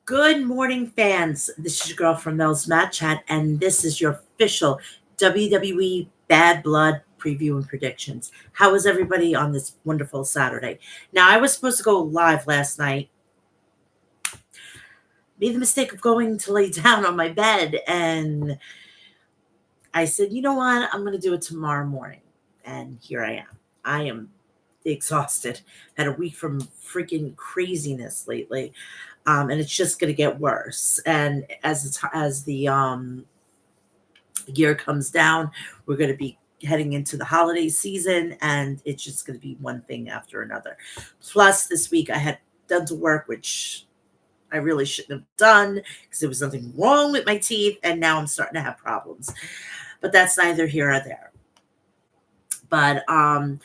Good morning, fans. This is your girl from Mel's Match Chat, and this is your official WWE Bad Blood preview and predictions. How is everybody on this wonderful Saturday? Now, I was supposed to go live last night. Made the mistake of going to lay down on my bed, and I said, you know what? I'm going to do it tomorrow morning. And here I am. I am exhausted. Had a week from freaking craziness lately. And it's just going to get worse. And as the year comes down, we're going to be heading into the holiday season, and it's just going to be one thing after another. Plus, this week I had dental work, which I really shouldn't have done because there was nothing wrong with my teeth, and now I'm starting to have problems. But that's neither here or there. But I'm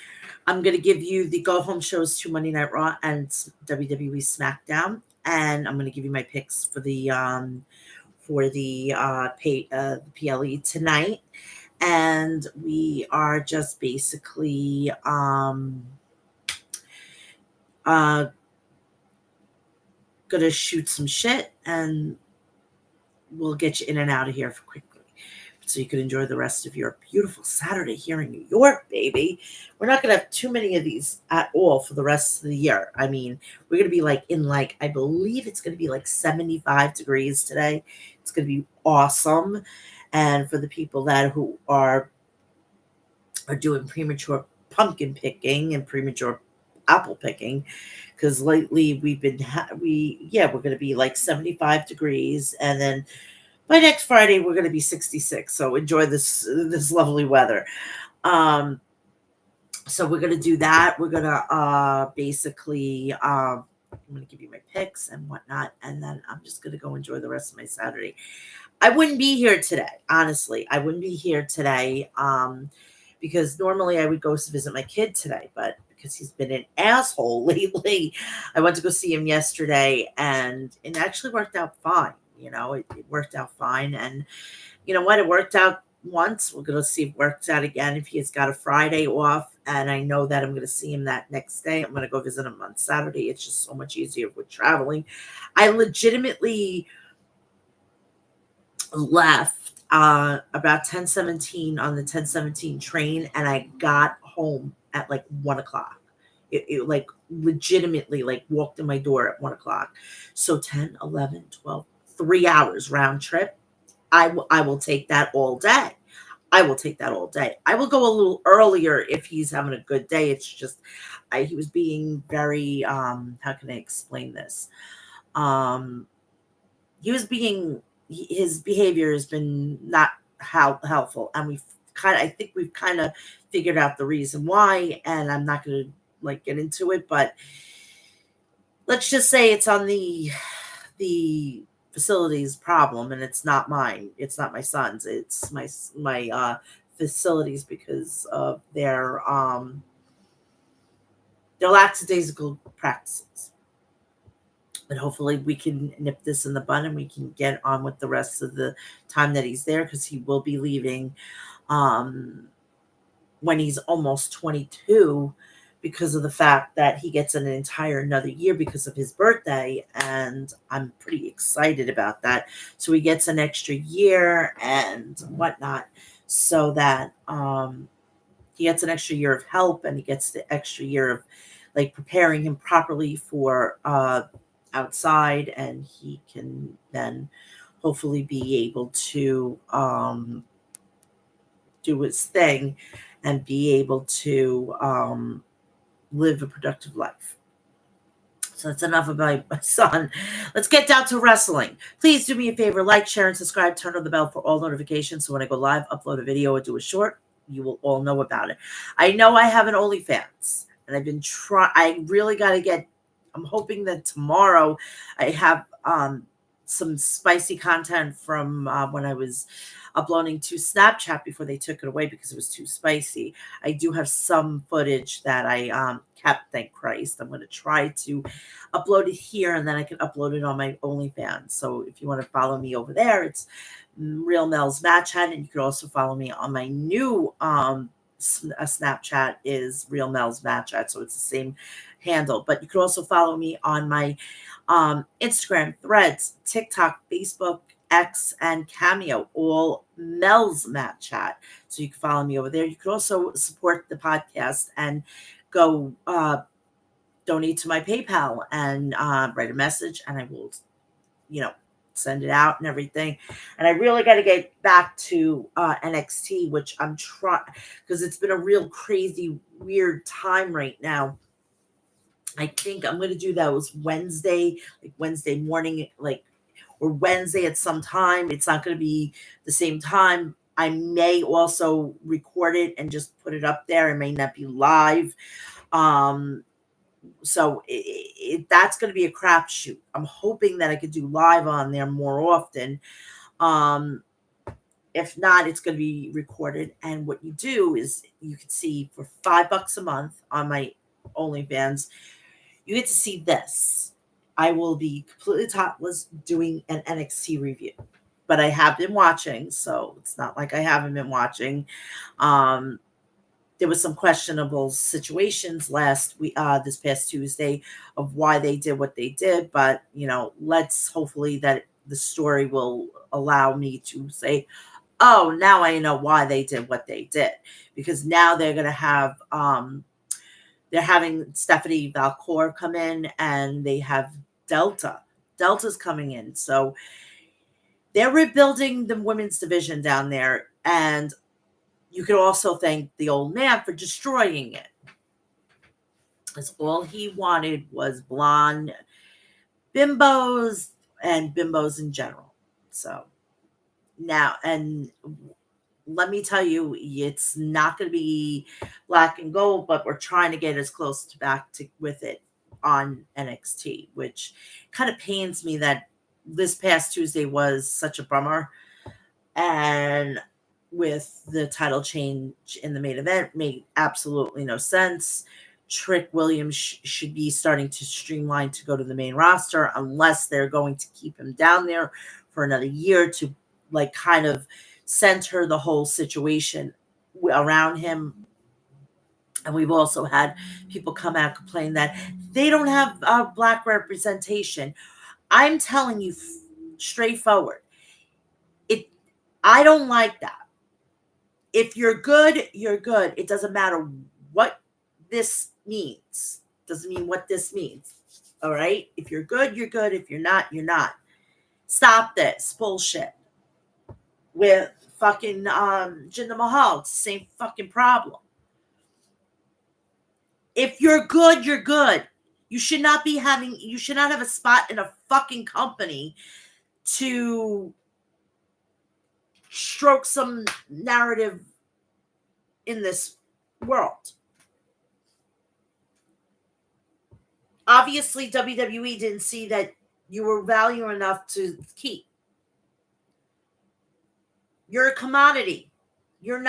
going to give you the go home shows to Monday Night Raw and WWE SmackDown, and I'm going to give you my picks for the PLE tonight. And we are just basically gonna shoot some shit, and we'll get you in and out of here quickly so you can enjoy the rest of your beautiful Saturday here in New York, baby. We're not going to have too many of these at all for the rest of the year. I mean, we're going to be I believe it's going to be like 75 degrees today. It's going to be awesome. And for the people who are doing premature pumpkin picking and premature apple picking, because lately we're going to be like 75 degrees, and then by next Friday we're going to be 66. So enjoy this lovely weather. So we're going to do that. We're going to basically I'm going to give you my picks and whatnot, and then I'm just going to go enjoy the rest of my Saturday. I wouldn't be here today, honestly. I wouldn't be here today because normally I would go to visit my kid today, but because he's been an asshole lately, I went to go see him yesterday, and it actually worked out fine. It worked out fine. And you know what? It worked out once. We're going to see if it works out again. If he has got a Friday off, and I know that I'm going to see him that next day, I'm going to go visit him on Saturday. It's just so much easier with traveling. I legitimately left about 10:17 on the 10:17 train, and I got home at like 1 o'clock. It like legitimately like walked in my door at 1 o'clock. So 10, 11, 12, 3 hours round trip. I will take that all day. I will take that all day. I will go a little earlier if he's having a good day. It's just he was being very how can I explain this? Um he was being his behavior has been not how helpful, and I think we've kind of figured out the reason why, and I'm not going to like get into it, but let's just say it's on the facility's problem, and it's not mine. It's not my son's. It's my facilities, because of their lackadaisical practices. But hopefully we can nip this in the bud, and we can get on with the rest of the time that he's there, because he will be leaving when he's almost 22, because of the fact that he gets an entire another year because of his birthday, and I'm pretty excited about that. So he gets an extra year and whatnot, so that he gets an extra year of help, and he gets the extra year of like preparing him properly for outside, and he can then hopefully be able to do his thing and be able to live a productive life. So that's enough about my son. Let's get down to wrestling. Please do me a favor, like, share, and subscribe. Turn on the bell for all notifications, so when I go live, upload a video, or do a short, you will all know about it. I know I have an OnlyFans, and I've been I really got to get. I'm hoping that tomorrow I have some spicy content from when I was uploading to Snapchat before they took it away because it was too spicy. I do have some footage that I kept, thank Christ. I'm going to try to upload it here, and then I can upload it on my OnlyFans. So if you want to follow me over there, it's Real Mel's Match Head, and you can also follow me on my new Snapchat is Real Mel's Match Chat, so it's the same handle. But you could also follow me on my Instagram, Threads, TikTok, Facebook, X, and Cameo, all Mel's Match Chat. So you can follow me over there. You could also support the podcast and go donate to my PayPal and write a message, and I will, you know, send it out and everything. And I really got to get back to NXT, which I'm trying, because it's been a real crazy, weird time right now. I think I'm going to do those Wednesday, like Wednesday morning, like, or Wednesday at some time. It's not going to be the same time. I may also record it and just put it up there. It may not be live. So that's going to be a crapshoot. I'm hoping that I could do live on there more often. If not, it's going to be recorded. And what you do is you can see for $5 a month on my OnlyFans, you get to see this. I will be completely topless doing an NXT review, but I have been watching, so it's not like I haven't been watching. There was some questionable situations this past Tuesday of why they did what they did, but let's hopefully that the story will allow me to say, oh, now I know why they did what they did, because now they're going to have they're having Stephanie Valcour come in, and they have Delta's coming in, so they're rebuilding the women's division down there. And you could also thank the old man for destroying it, because all he wanted was blonde bimbos and bimbos in general. So now, and let me tell you, it's not going to be black and gold, but we're trying to get as close to back to with it on NXT, which kind of pains me that this past Tuesday was such a bummer. And with the title change in the main event, made absolutely no sense. Trick Williams should be starting to streamline to go to the main roster, unless they're going to keep him down there for another year to like kind of center the whole situation around him. And we've also had people come out complain that they don't have black representation. I'm telling you straightforward, I don't like that. If you're good, you're good. It doesn't matter what this means. Doesn't mean what this means. All right? If you're good, you're good. If you're not, you're not. Stop this bullshit. With fucking Jinder Mahal, it's the same fucking problem. If you're good, you're good. You should not have a spot in a fucking company to stroke some narrative in this world. Obviously, WWE didn't see that you were valuable enough to keep. You're a commodity. You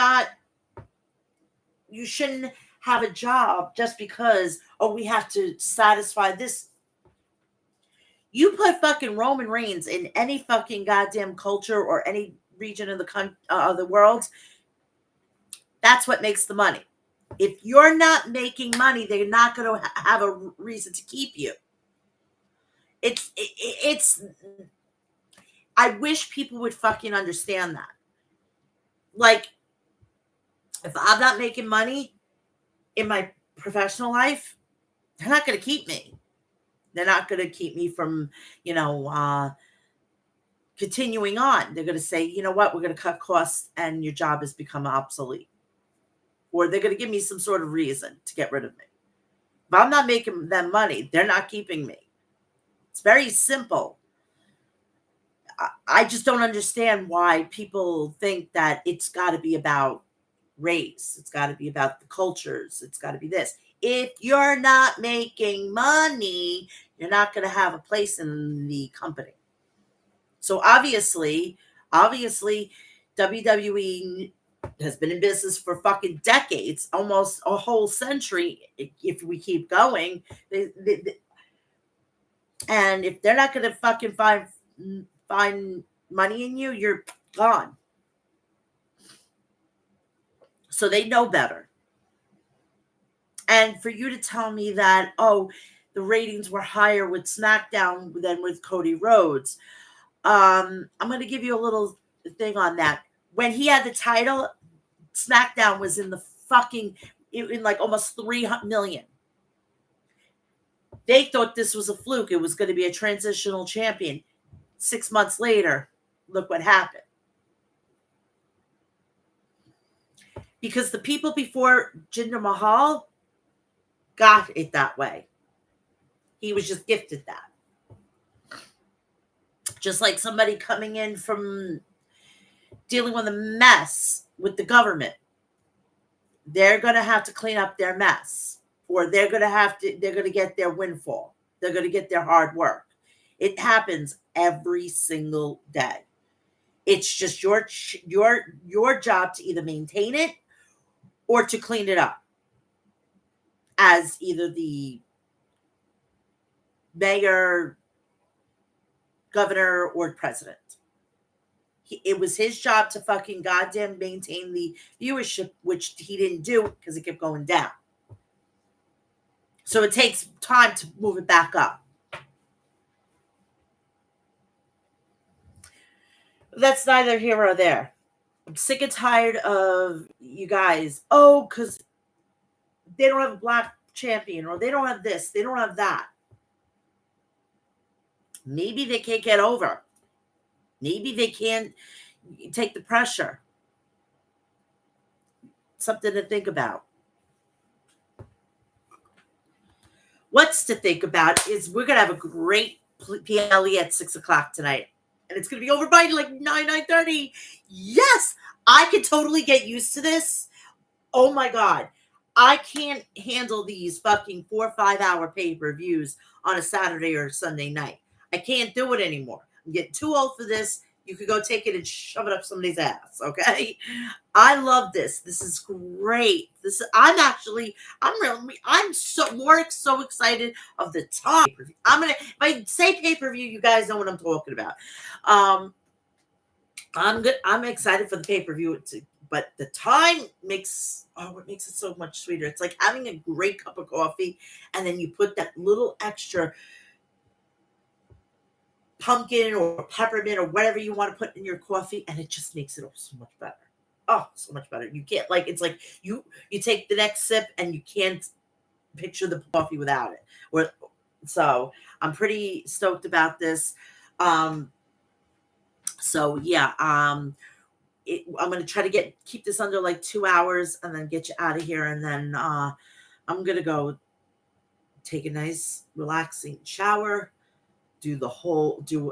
shouldn't have a job just because, we have to satisfy this. You put fucking Roman Reigns in any fucking goddamn culture or any region of the world, that's what makes the money. If you're not making money, they're not going to have a reason to keep you. It's I wish people would fucking understand that. Like, if I'm not making money in my professional life, they're not going to keep me. They're not going to keep me from, continuing on. They're going to say, you know what, we're going to cut costs and your job has become obsolete. Or they're going to give me some sort of reason to get rid of me. If I'm not making them money, they're not keeping me. It's very simple. I just don't understand why people think that it's got to be about race. It's got to be about the cultures. It's got to be this. If you're not making money, you're not going to have a place in the company. So obviously, WWE has been in business for fucking decades, almost a whole century, if we keep going. And if they're not going to fucking find money in you, you're gone. So they know better. And for you to tell me that, oh, the ratings were higher with SmackDown than with Cody Rhodes, I'm going to give you a little thing on that. When he had the title, SmackDown was in the fucking, in like almost 300 million. They thought this was a fluke. It was going to be a transitional champion. 6 months later, look what happened. Because the people before Jinder Mahal got it that way. He was just gifted that. Just like somebody coming in from dealing with a mess with the government. They're going to have to clean up their mess, or they're going to get their windfall. They're going to get their hard work. It happens every single day. It's just your job to either maintain it or to clean it up as either the mayor, governor, or president. It was his job to fucking goddamn maintain the viewership, which he didn't do because it kept going down. So it takes time to move it back up. That's neither here or there. I'm sick and tired of you guys. Oh, because they don't have a black champion, or they don't have this, they don't have that. Maybe they can't get over. Maybe they can't take the pressure. Something to think about. What's to think about is we're going to have a great PLE at 6 o'clock tonight. And it's going to be over by like 9:30. Yes, I could totally get used to this. Oh my God. I can't handle these fucking 4 or 5 hour pay-per-views on a Saturday or Sunday night. I can't do it anymore. I'm getting too old for this. You could go take it and shove it up somebody's ass, okay? I love this. This is great. I'm so excited of the time. If I say pay-per-view, you guys know what I'm talking about. I'm excited for the pay-per-view, but the time makes it so much sweeter. It's like having a great cup of coffee, and then you put that little extra pumpkin or peppermint or whatever you want to put in your coffee, and it just makes it so much better. Oh, so much better. You can't, like, it's like you take the next sip and you can't picture the coffee without it. So I'm pretty stoked about this. So yeah, I'm going to try to keep this under like 2 hours and then get you out of here. And then I'm going to go take a nice relaxing shower, do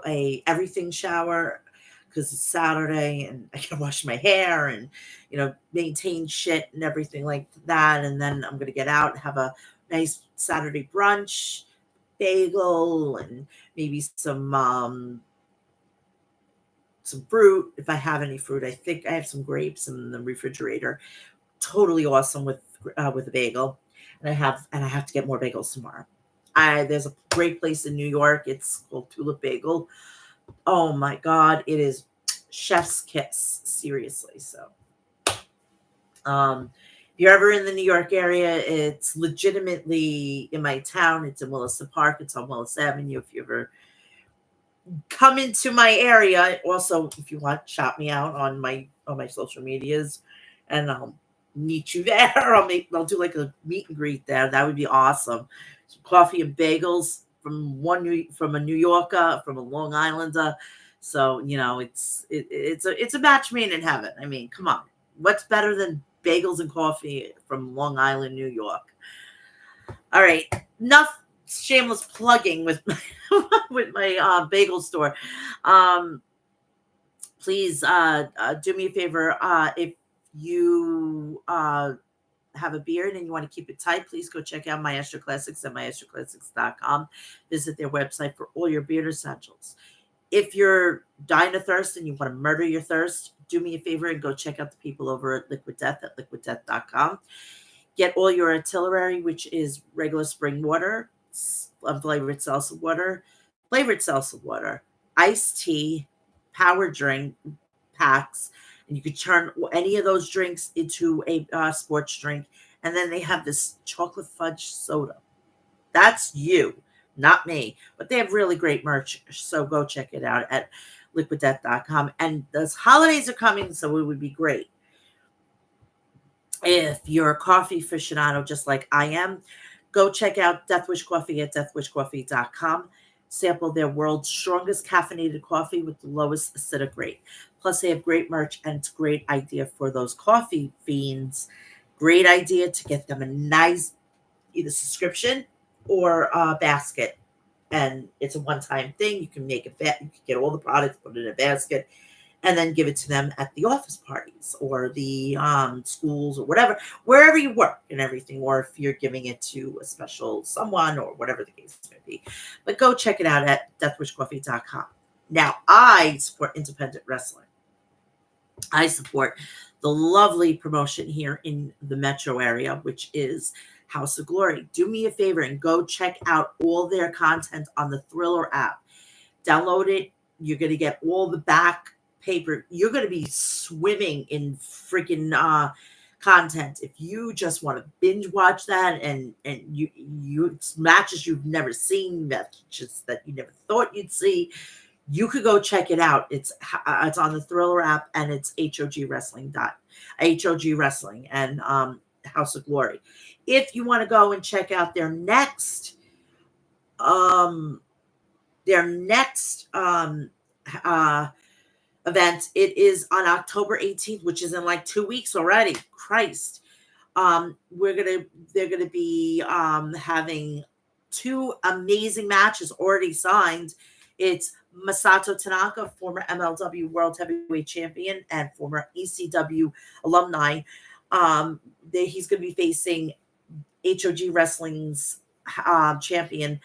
a everything shower, because it's Saturday and I can wash my hair and, maintain shit and everything like that. And then I'm going to get out and have a nice Saturday brunch, bagel, and maybe some fruit if I have any fruit. I think I have some grapes in the refrigerator. Totally awesome with a bagel. And I have to get more bagels tomorrow. There's a great place in New York. It's called Tulip Bagel. Oh my God, it is chef's kiss. Seriously. So, if you're ever in the New York area, it's legitimately in my town. It's in Willis Park. It's on Willis Avenue. If you ever come into my area, also, if you want, shout me out on my social medias, and I'll meet you there. I'll do like a meet and greet there. That would be awesome. Some coffee and bagels from a New Yorker, from a Long Islander. So it's a match made in heaven. I mean, come on, what's better than bagels and coffee from Long Island, New York? All right, enough shameless plugging with my bagel store. Please do me a favor. If you have a beard and you want to keep it tight, please go check out Maestro Classics at maestroclassics.com. Visit their website for all your beard essentials. If you're dying of thirst and you want to murder your thirst, do me a favor and go check out the people over at Liquid Death at liquiddeath.com. Get all your artillery, which is regular spring water, unflavored salsa water, flavored salsa water, iced tea, power drink packs, and you could turn any of those drinks into a sports drink And then they have this chocolate fudge soda. That's you, not me. But they have really great merch. So go check it out at liquiddeath.com. And those holidays are coming, so it would be great if you're a coffee aficionado just like I am. Go check out Death Wish Coffee at deathwishcoffee.com. Sample their world's strongest caffeinated coffee with the lowest acidic rate. Plus, they have great merch, and it's a great idea for those coffee fiends. Great idea to get them a nice either subscription or a basket. And it's a one-time thing. You can make a bet. You can get all the products, put it in a basket, and then give it to them at the office parties or the schools or whatever, wherever you work and everything, or if you're giving it to a special someone or whatever the case may be. But go check it out at deathwishcoffee.com. Now, I support independent wrestling. I support the lovely promotion here in the metro area, which is House of Glory. Do me a favor and go check out all their content on the Thriller app. Download it. You're going to get all the back paper. You're going to be swimming in freaking content. If you just want to binge watch that and you matches you've never seen, matches that you never thought you'd see, you could go check it out. It's on the Thriller app, and it's HOG Wrestling and House of Glory. If you want to go and check out their next event, it is on October 18th, which is in like 2 weeks already. Christ. They're gonna be having two amazing matches already signed. It's Masato Tanaka, former MLW World Heavyweight Champion and former ECW alumni. He's going to be facing HOG Wrestling's champion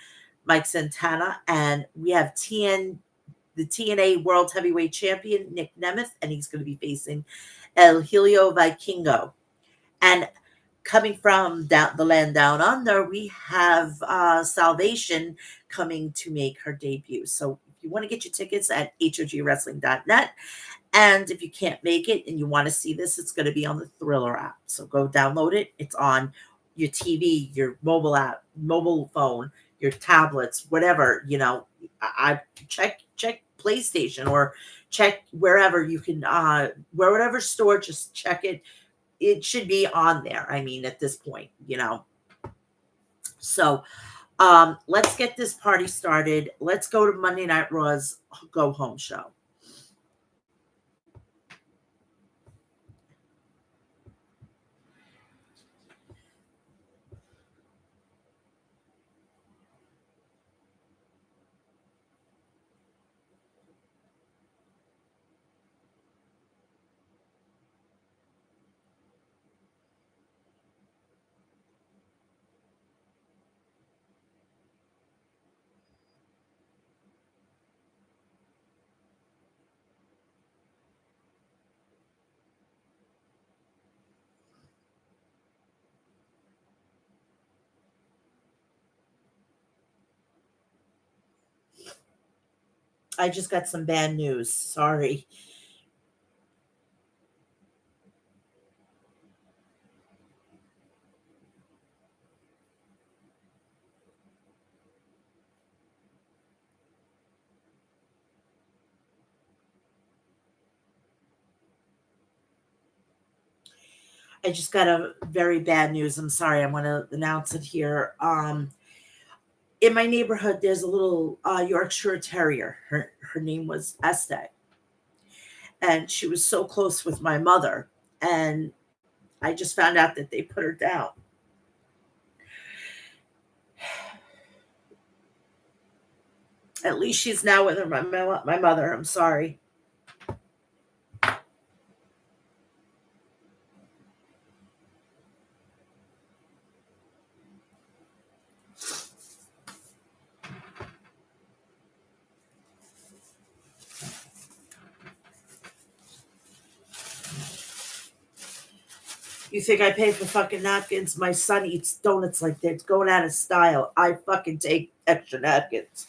Mike Santana, and we have the TNA World Heavyweight Champion Nick Nemeth, and he's going to be facing El Helio Vikingo. And coming from the land down under, we have Salvation coming to make her debut. So if you want to get your tickets at hogwrestling.net, and if you can't make it and you want to see this, it's going to be on the Thriller app. So go download it. It's on your TV, your mobile app, mobile phone, your tablets, whatever. I check PlayStation or check wherever you can, whatever store, just check it. It should be on there. I mean, at this point, So let's get this party started. Let's go to Monday Night Raw's Go Home show. I just got some bad news. Sorry. I just got a very bad news. I'm sorry. I want to announce it here. In my neighborhood, there's a little Yorkshire Terrier. Her name was Estee, and she was so close with my mother. And I just found out that they put her down. At least she's now with my mother. I'm sorry. You think I pay for fucking napkins? My son eats donuts like they're going out of style. I fucking take extra napkins.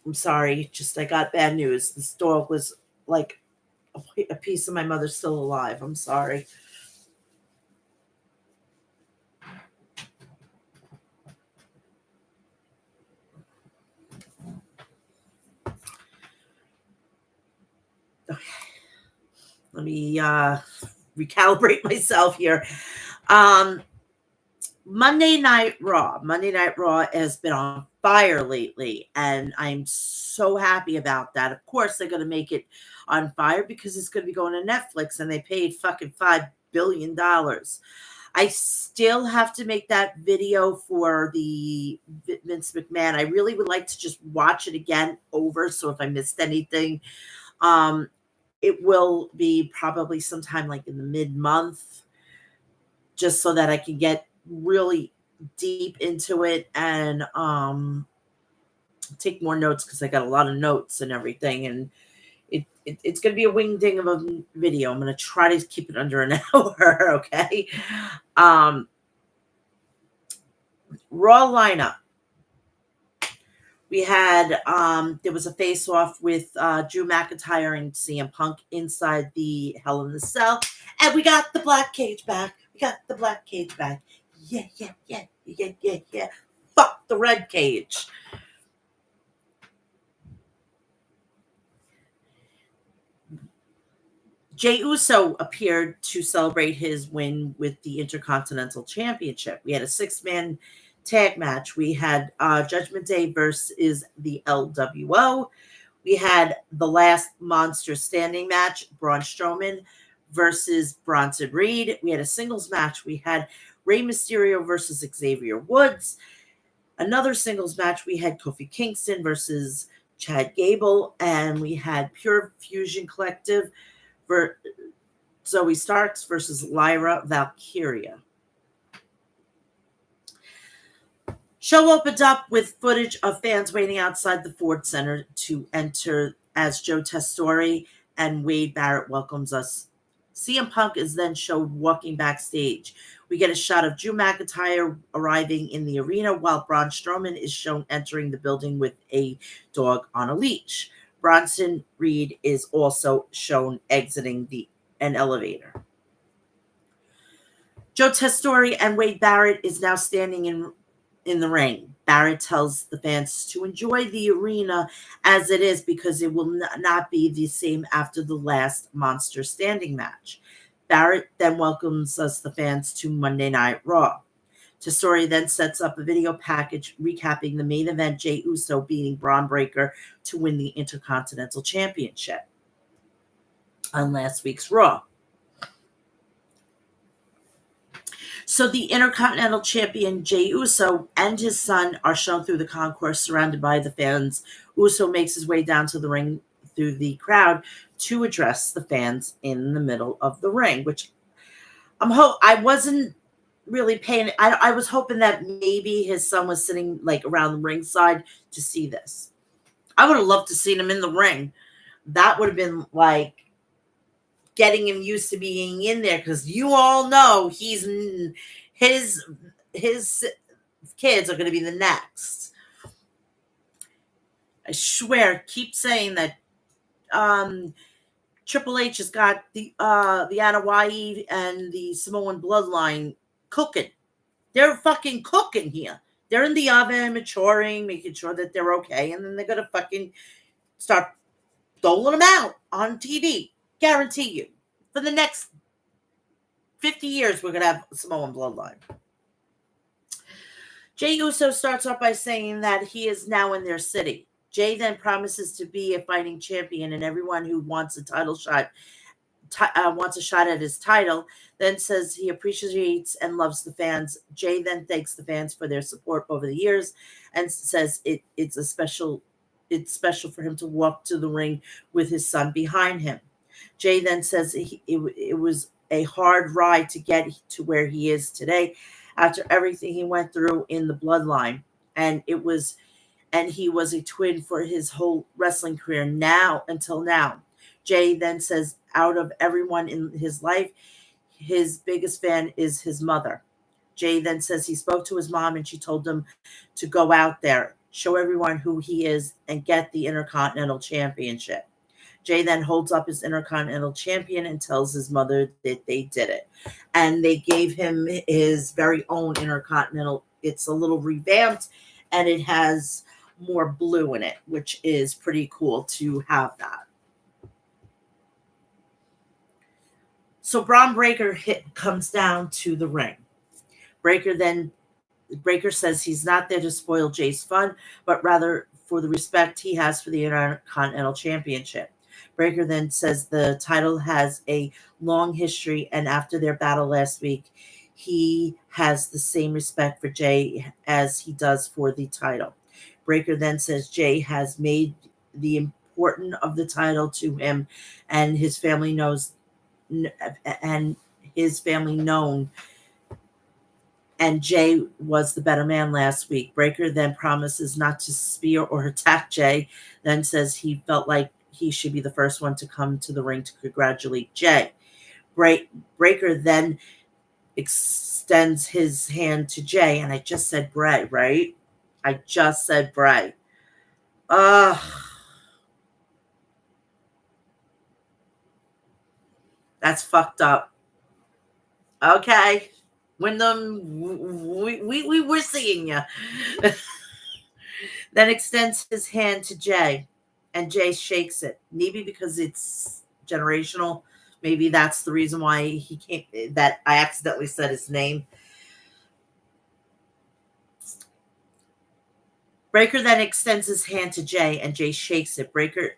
I'm sorry. Just I got bad news. This dog was like a piece of my mother's still alive. I'm sorry. Let me recalibrate myself here. Um, Monday Night Raw. Monday Night Raw has been on fire lately, and I'm so happy about that. Of course, they're going to make it on fire because it's going to be going to Netflix, and they paid fucking $5 billion. I still have to make that video for the Vince McMahon. I really would like to just watch it again over. So if I missed anything, um, it will be probably sometime like in the mid-month, just so that I can get really deep into it and take more notes because I got a lot of notes and everything. And it's going to be a wing ding of a video. I'm going to try to keep it under an hour. Okay. Um, Raw lineup. We had there was a face off with Drew McIntyre and CM Punk inside the Hell in the Cell, and we got the black cage back. We got the black cage back. Yeah, yeah, yeah, yeah, yeah, yeah. Fuck the red cage. Jey Uso appeared to celebrate his win with the Intercontinental Championship. We had a 6-man tag match. We had Judgment Day versus the LWO. We had the last monster standing match, Braun Strowman versus Bronson Reed. We had a singles match. We had Rey Mysterio versus Xavier Woods. Another singles match, we had Kofi Kingston versus Chad Gable. And we had Pure Fusion Collective for Zoe Starks versus Lyra Valkyria. Show opened up with footage of fans waiting outside the Ford Center to enter as Joe Testore and Wade Barrett welcomes us. CM Punk is then showed walking backstage. We get a shot of Drew McIntyre arriving in the arena while Braun Strowman is shown entering the building with a dog on a leash. Bronson Reed is also shown exiting an elevator. Joe Testore and Wade Barrett is now standing in the ring. Barrett tells the fans to enjoy the arena as it is because it will not be the same after the last monster standing match. Barrett then welcomes the fans to Monday Night Raw. Testore then sets up a video package recapping the main event, Jey Uso beating Braun Breaker to win the Intercontinental Championship on last week's Raw. So the Intercontinental Champion Jey Uso and his son are shown through the concourse surrounded by the fans. Uso makes his way down to the ring through the crowd to address the fans in the middle of the ring, which I wasn't really paying. I was hoping that maybe his son was sitting like around the ringside to see this. I would have loved to seen him in the ring. That would have been like getting him used to being in there, because you all know his kids are going to be the next. I swear, keep saying that Triple H has got the Anoa'i and the Samoan bloodline cooking. They're fucking cooking here. They're in the oven, maturing, making sure that they're okay, and then they're gonna fucking start doling them out on TV. Guarantee you. For the next 50 years, we're gonna have Samoan bloodline. Jey Uso starts off by saying that he is now in their city. Jey then promises to be a fighting champion, and everyone who wants a title shot wants a shot at his title, then says he appreciates and loves the fans. Jey then thanks the fans for their support over the years and says it's special for him to walk to the ring with his son behind him. Jey then says it was a hard ride to get to where he is today after everything he went through in the bloodline, and he was a twin for his whole wrestling career until now. Jey then says out of everyone in his life, his biggest fan is his mother. Jey then says he spoke to his mom and she told him to go out there. show everyone who he is, and get the Intercontinental Championship. Jay then holds up his Intercontinental Champion and tells his mother that they did it. And they gave him his very own Intercontinental. It's a little revamped and it has more blue in it, which is pretty cool to have that. So Braun Breaker comes down to the ring. Breaker says he's not there to spoil Jay's fun, but rather for the respect he has for the Intercontinental Championship. Breaker then says the title has a long history, and after their battle last week, he has the same respect for Jay as he does for the title. Breaker then says Jay has made the importance of the title to him, and his family knows, and his family known. And Jay was the better man last week. Breaker then promises not to spear or attack Jay, then says he felt like he should be the first one to come to the ring to congratulate Jay. Breaker then extends his hand to Jay, and I just said Bray, right? I just said Bray. Ugh. That's fucked up. Okay. Wyndham, we were seeing you. Then extends his hand to Jay, and Jay shakes it. Maybe because it's generational. Maybe that's the reason why he can't. That I accidentally said his name. Breaker then extends his hand to Jay, and Jay shakes it. Breaker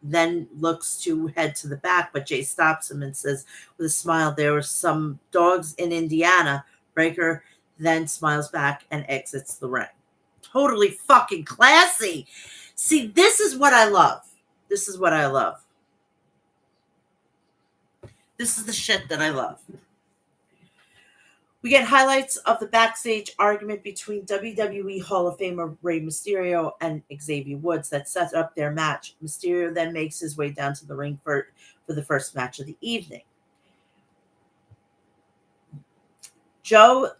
then looks to head to the back, but Jay stops him and says with a smile, there were some dogs in Indiana. Breaker then smiles back and exits the ring. Totally fucking classy. See, this is what I love. This is what I love. This is the shit that I love. We get highlights of the backstage argument between WWE Hall of Famer Rey Mysterio and Xavier Woods that sets up their match. Mysterio then makes his way down to the ring for the first match of the evening. Joe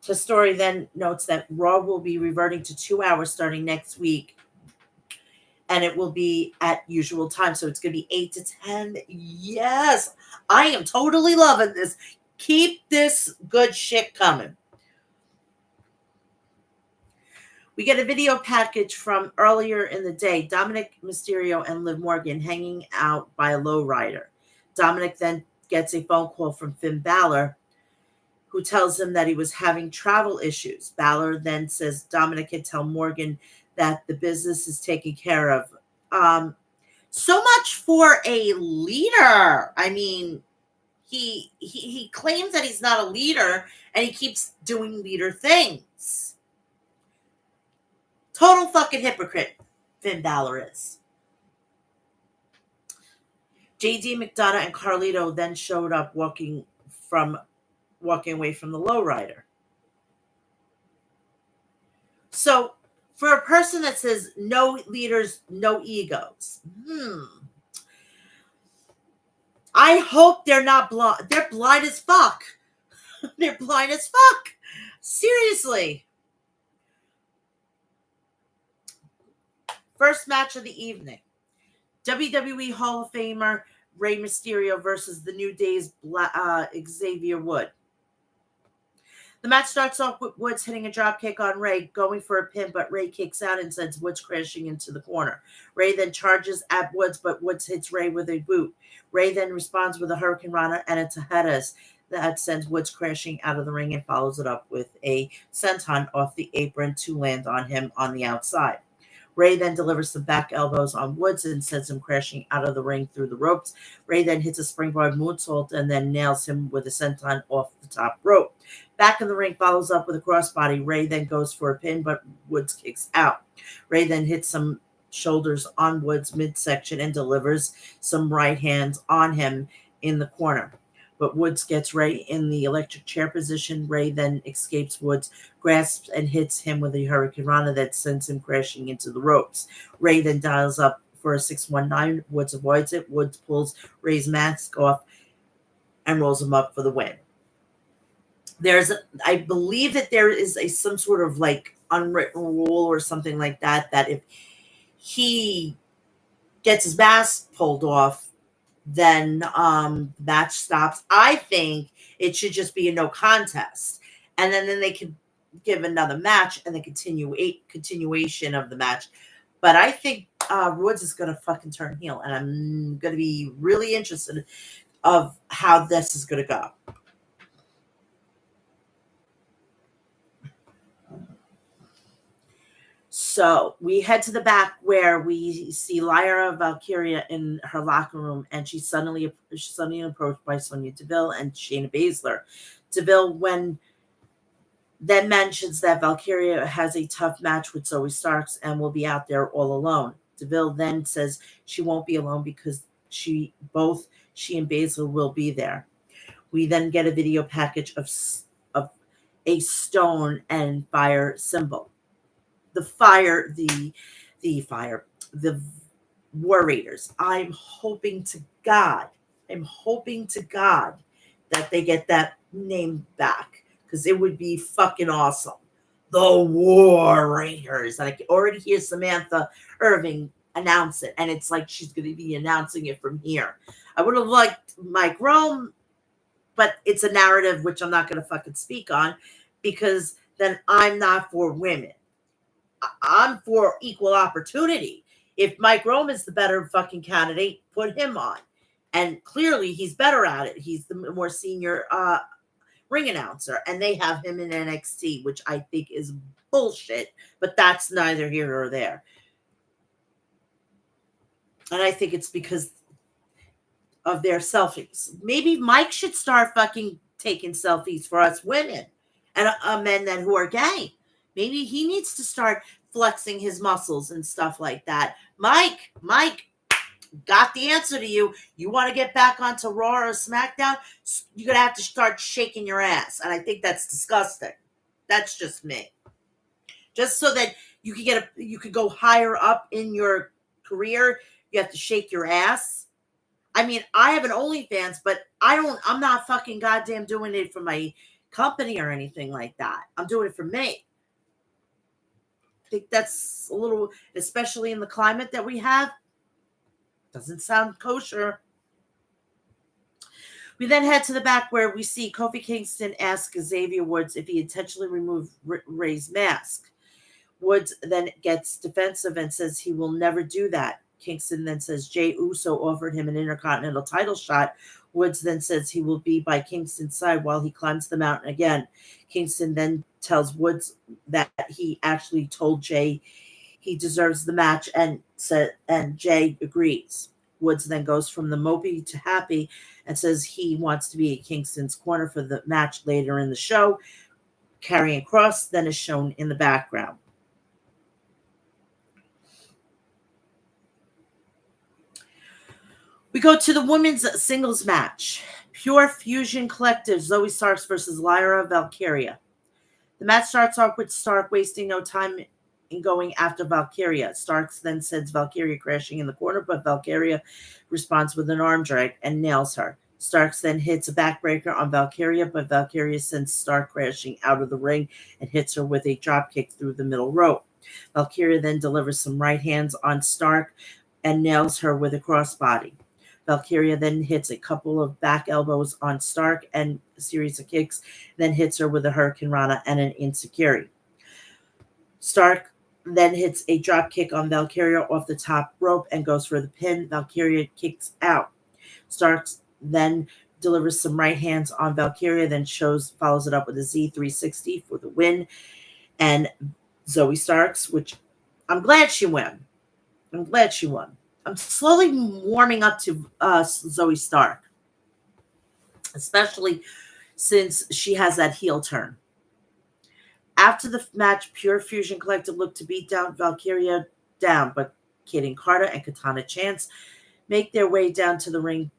Testori then notes that Raw will be reverting to 2 hours starting next week, and it will be at usual time. So it's going to be 8 to 10. Yes, I am totally loving this. Keep this good shit coming. We get a video package from earlier in the day. Dominic Mysterio and Liv Morgan hanging out by a lowrider. Dominic then gets a phone call from Finn Balor, who tells him that he was having travel issues. Balor then says Dominic can tell Morgan that the business is taken care of. So much for a leader. I mean, he claims that he's not a leader, and he keeps doing leader things. Total fucking hypocrite, Finn Balor is. JD McDonough and Carlito then showed up walking away from the lowrider. So, for a person that says no leaders, no egos, I hope they're not blind. They're blind as fuck. They're blind as fuck. Seriously. First match of the evening. WWE Hall of Famer Rey Mysterio versus the New Day's Xavier Woods. The match starts off with Woods hitting a dropkick on Rey, going for a pin, but Rey kicks out and sends Woods crashing into the corner. Rey then charges at Woods, but Woods hits Rey with a boot. Rey then responds with a Hurricane Rana and a Tejedas that sends Woods crashing out of the ring and follows it up with a senton off the apron to land on him on the outside. Rey then delivers some back elbows on Woods and sends him crashing out of the ring through the ropes. Rey then hits a springboard moonsault and then nails him with a senton off the top rope. Back in the ring, follows up with a crossbody. Rey then goes for a pin, but Woods kicks out. Rey then hits some shoulders on Woods midsection and delivers some right hands on him in the corner. But Woods gets Rey in the electric chair position. Rey then escapes Woods, grasps and hits him with a Hurricane Rana that sends him crashing into the ropes. Rey then dials up for a 619. Woods avoids it. Woods pulls Rey's mask off and rolls him up for the win. I believe that there is some sort of like unwritten rule or something like that, that if he gets his mask pulled off, then match stops. I think it should just be a no contest, and then they could give another match and the continuation of the match. But I think Woods is gonna fucking turn heel, and I'm gonna be really interested of how this is gonna go. So we head to the back where we see Lyra Valkyria in her locker room, and she's suddenly approached by Sonya Deville and Shayna Baszler. Deville then mentions that Valkyria has a tough match with Zoe Starks and will be out there all alone. Deville then says she won't be alone because she and Baszler will be there. We then get a video package of a stone and fire symbol. The War Raiders. I'm hoping to God that they get that name back, because it would be fucking awesome. The War Raiders. And I can already hear Samantha Irving announce it, and it's like she's going to be announcing it from here. I would have liked Mike Rome, but it's a narrative which I'm not going to fucking speak on, because then I'm not for women. I'm for equal opportunity. If Mike Rome is the better fucking candidate, put him on. And clearly he's better at it. He's the more senior ring announcer, and they have him in NXT, which I think is bullshit, but that's neither here nor there. And I think it's because of their selfies. Maybe Mike should start fucking taking selfies for us women and men then who are gay. Maybe he needs to start flexing his muscles and stuff like that. Mike, got the answer to you. You want to get back onto Raw or SmackDown? You're going to have to start shaking your ass. And I think that's disgusting. That's just me. Just so that you could go higher up in your career, you have to shake your ass. I mean, I have an OnlyFans, but I'm not fucking goddamn doing it for my company or anything like that. I'm doing it for me. I think that's a little, especially in the climate that we have, doesn't sound kosher. We then head to the back where we see Kofi Kingston ask Xavier Woods if he intentionally removed Ray's mask. Woods then gets defensive and says he will never do that. Kingston then says Jey Uso offered him an Intercontinental title shot. Woods then says he will be by Kingston's side while he climbs the mountain again. Kingston then tells Woods that he actually told Jey he deserves the match, and Jey agrees. Woods then goes from the mopey to happy and says he wants to be at Kingston's corner for the match later in the show. Karrion Kross then is shown in the background. We go to the women's singles match. Pure Fusion Collective, Zoe Starks versus Lyra Valkyria. The match starts off with Stark wasting no time in going after Valkyria. Starks then sends Valkyria crashing in the corner, but Valkyria responds with an arm drag and nails her. Starks then hits a backbreaker on Valkyria, but Valkyria sends Stark crashing out of the ring and hits her with a dropkick through the middle rope. Valkyria then delivers some right hands on Stark and nails her with a crossbody. Valkyria then hits a couple of back elbows on Stark and a series of kicks, then hits her with a Hurricane Rana and an Insecurity. Stark then hits a drop kick on Valkyria off the top rope and goes for the pin. Valkyria kicks out. Stark then delivers some right hands on Valkyria, then follows it up with a Z360 for the win. And Zoe Starks, which I'm glad she won. I'm slowly warming up to Zoe Stark, especially since she has that heel turn. After the match, Pure Fusion Collective looked to beat down Valkyria down, but Kayden Carter and Katana Chance make their way down to the ring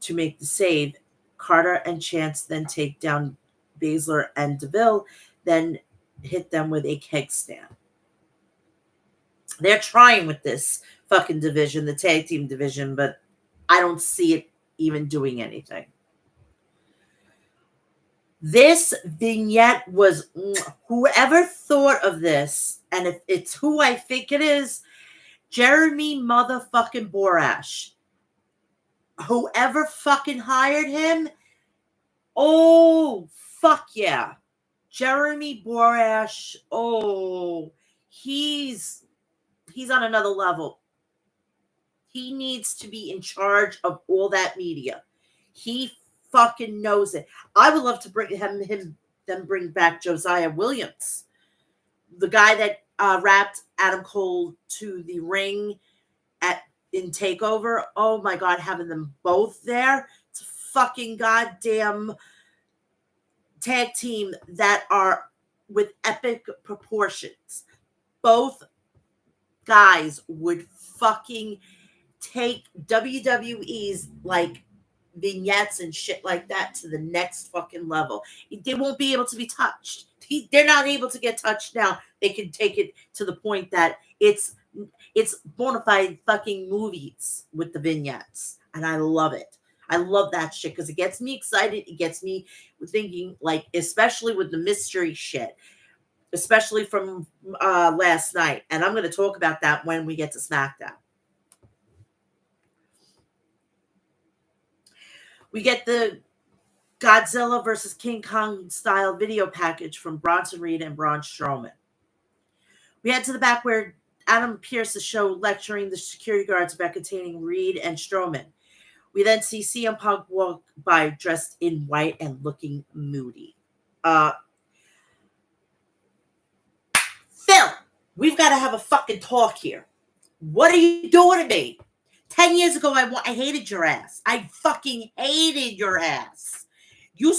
to make the save. Carter and Chance then take down Baszler and Deville, then hit them with a keg stand. They're trying with this fucking division, the tag team division, but I don't see it even doing anything. This vignette was, whoever thought of this, and if it's who I think it is, Jeremy motherfucking Borash. Whoever fucking hired him, oh, fuck yeah. Jeremy Borash, oh, he's on another level. He needs to be in charge of all that media. He fucking knows it. I would love to bring back Josiah Williams, the guy that rapped Adam Cole to the ring in Takeover. Oh my God, having them both there. It's a fucking goddamn tag team that are with epic proportions. Both guys would fucking take WWE's like vignettes and shit like that to the next fucking level. They won't be able to be touched. They're not able to get touched now. They can take it to the point that it's bona fide fucking movies with the vignettes. And I love it. I love that shit because it gets me excited. It gets me thinking, like, especially with the mystery shit, especially from last night. And I'm going to talk about that when we get to SmackDown. We get the Godzilla versus King Kong style video package from Bronson Reed and Braun Strowman. We head to the back where Adam Pearce is shown lecturing the security guards about containing Reed and Strowman. We then see CM Punk walk by dressed in white and looking moody. Phil, we've got to have a fucking talk here. What are you doing to me? 10 years ago, I hated your ass. I fucking hated your ass. You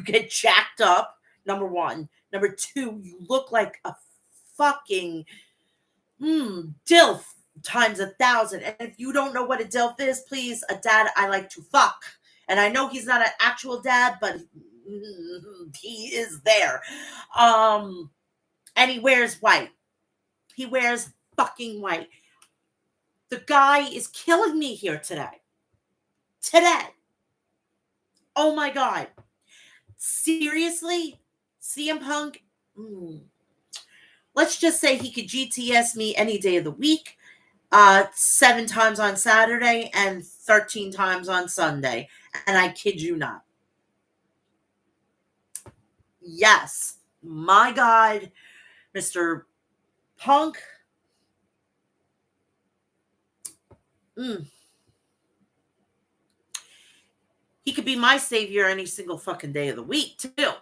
get jacked up, number one. Number two, you look like a fucking DILF times 1,000. And if you don't know what a DILF is, please, a dad I like to fuck. And I know he's not an actual dad, but he is there. And he wears white. He wears fucking white. The guy is killing me here today. Oh my God. Seriously? CM Punk? Let's just say he could GTS me any day of the week, 7 times on Saturday and 13 times on Sunday. And I kid you not. Yes, my God, Mr. Punk. He could be my savior any single fucking day of the week, too.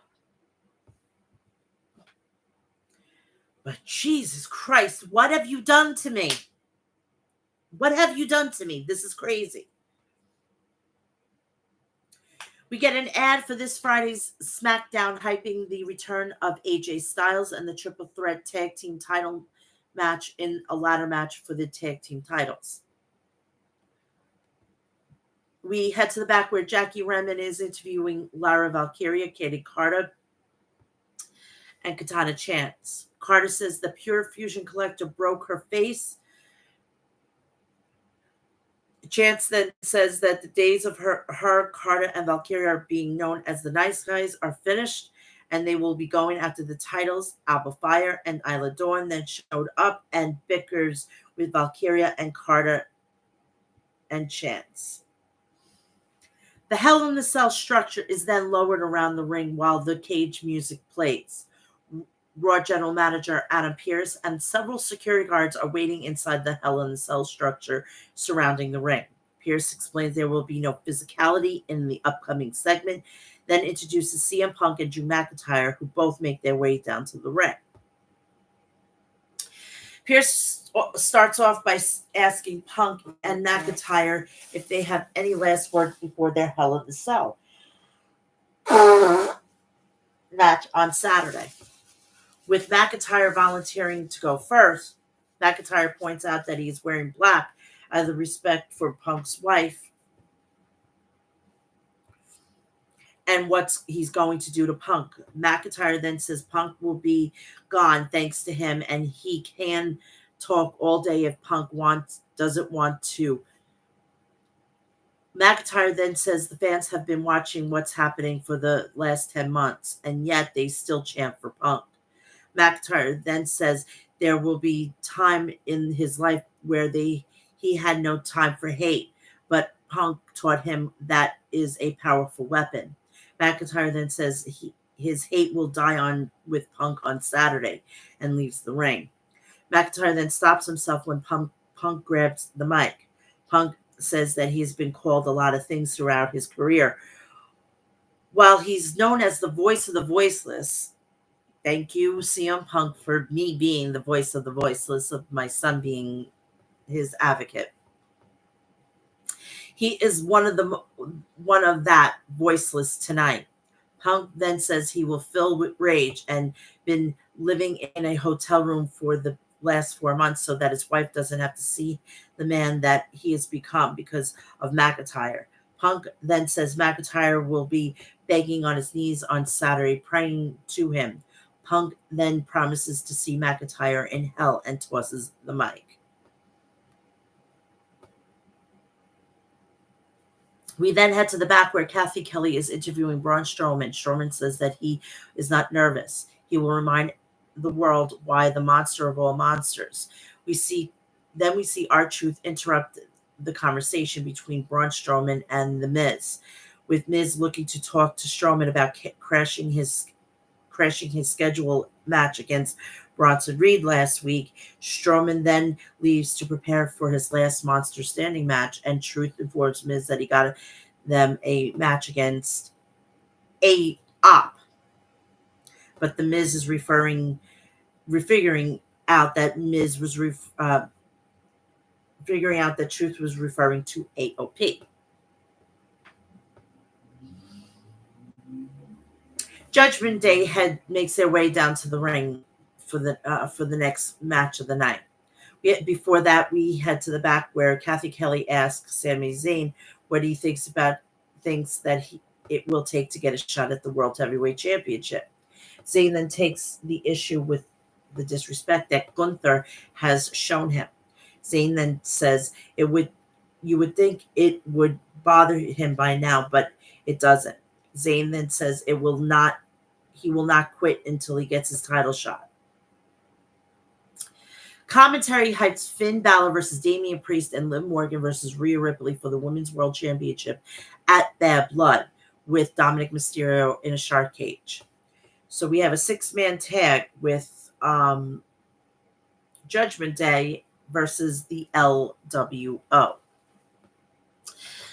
But Jesus Christ, what have you done to me? What have you done to me? This is crazy. We get an ad for this Friday's SmackDown hyping the return of AJ Styles and the Triple Threat Tag Team title match in a ladder match for the tag team titles. We head to the back where Jackie Redmond is interviewing Lara Valkyria, Katie Carter, and Katana Chance. Carter says the Pure Fusion Collector broke her face. Chance then says that the days of her, Carter, and Valkyria are being known as the Nice Guys are finished, and they will be going after the titles. Alba Fire and Isla Dawn then showed up and bickers with Valkyria and Carter and Chance. The Hell in the Cell structure is then lowered around the ring while the cage music plays. Raw General Manager Adam Pearce and several security guards are waiting inside the Hell in the Cell structure surrounding the ring. Pearce explains there will be no physicality in the upcoming segment, then introduces CM Punk and Drew McIntyre, who both make their way down to the ring. Pearce starts off by asking Punk and McIntyre if they have any last words before their Hell in the Cell match on Saturday. With McIntyre volunteering to go first, McIntyre points out that he's wearing black out of respect for Punk's wife and what he's going to do to Punk. McIntyre then says Punk will be gone thanks to him, and he can talk all day if Punk doesn't want to. McIntyre then says the fans have been watching what's happening for the last 10 months, and yet they still chant for Punk. McIntyre then says there will be time in his life where he had no time for hate, but Punk taught him that is a powerful weapon. McIntyre then says his hate will die on with Punk on Saturday and leaves the ring. McIntyre then stops himself when Punk grabs the mic. Punk says that he's been called a lot of things throughout his career. While he's known as the voice of the voiceless, thank you, CM Punk, for me being the voice of the voiceless, of my son being his advocate. He is one of that voiceless tonight. Punk then says he will fill with rage and been living in a hotel room for the last 4 months so that his wife doesn't have to see the man that he has become because of McIntyre. Punk then says McIntyre will be begging on his knees on Saturday, praying to him. Punk then promises to see McIntyre in hell and tosses the mic. We then head to the back where Kathy Kelly is interviewing Braun Strowman. Strowman says that he is not nervous. He will remind the world why the monster of all monsters. We see R-Truth interrupt the conversation between Braun Strowman and the Miz, with Miz looking to talk to Strowman about crashing his schedule match against Bronson Reed last week. Strowman then leaves to prepare for his last Monster Standing match, and Truth informs Miz that he got them a match against a op. But the Miz is figuring out that Miz was figuring out that Truth was referring to AOP. Judgment Day makes their way down to the ring for the next match of the night. Before that, we head to the back where Kathy Kelly asks Sami Zayn what he thinks that it will take to get a shot at the World Heavyweight Championship. Zayn then takes the issue with the disrespect that Gunther has shown him. Zayn then says you would think it would bother him by now, but it doesn't. Zayn then says he will not quit until he gets his title shot. Commentary hypes Finn Balor versus Damian Priest and Liv Morgan versus Rhea Ripley for the Women's World Championship at Bad Blood with Dominic Mysterio in a shark cage. So we have a 6-man tag with Judgment Day versus the LWO.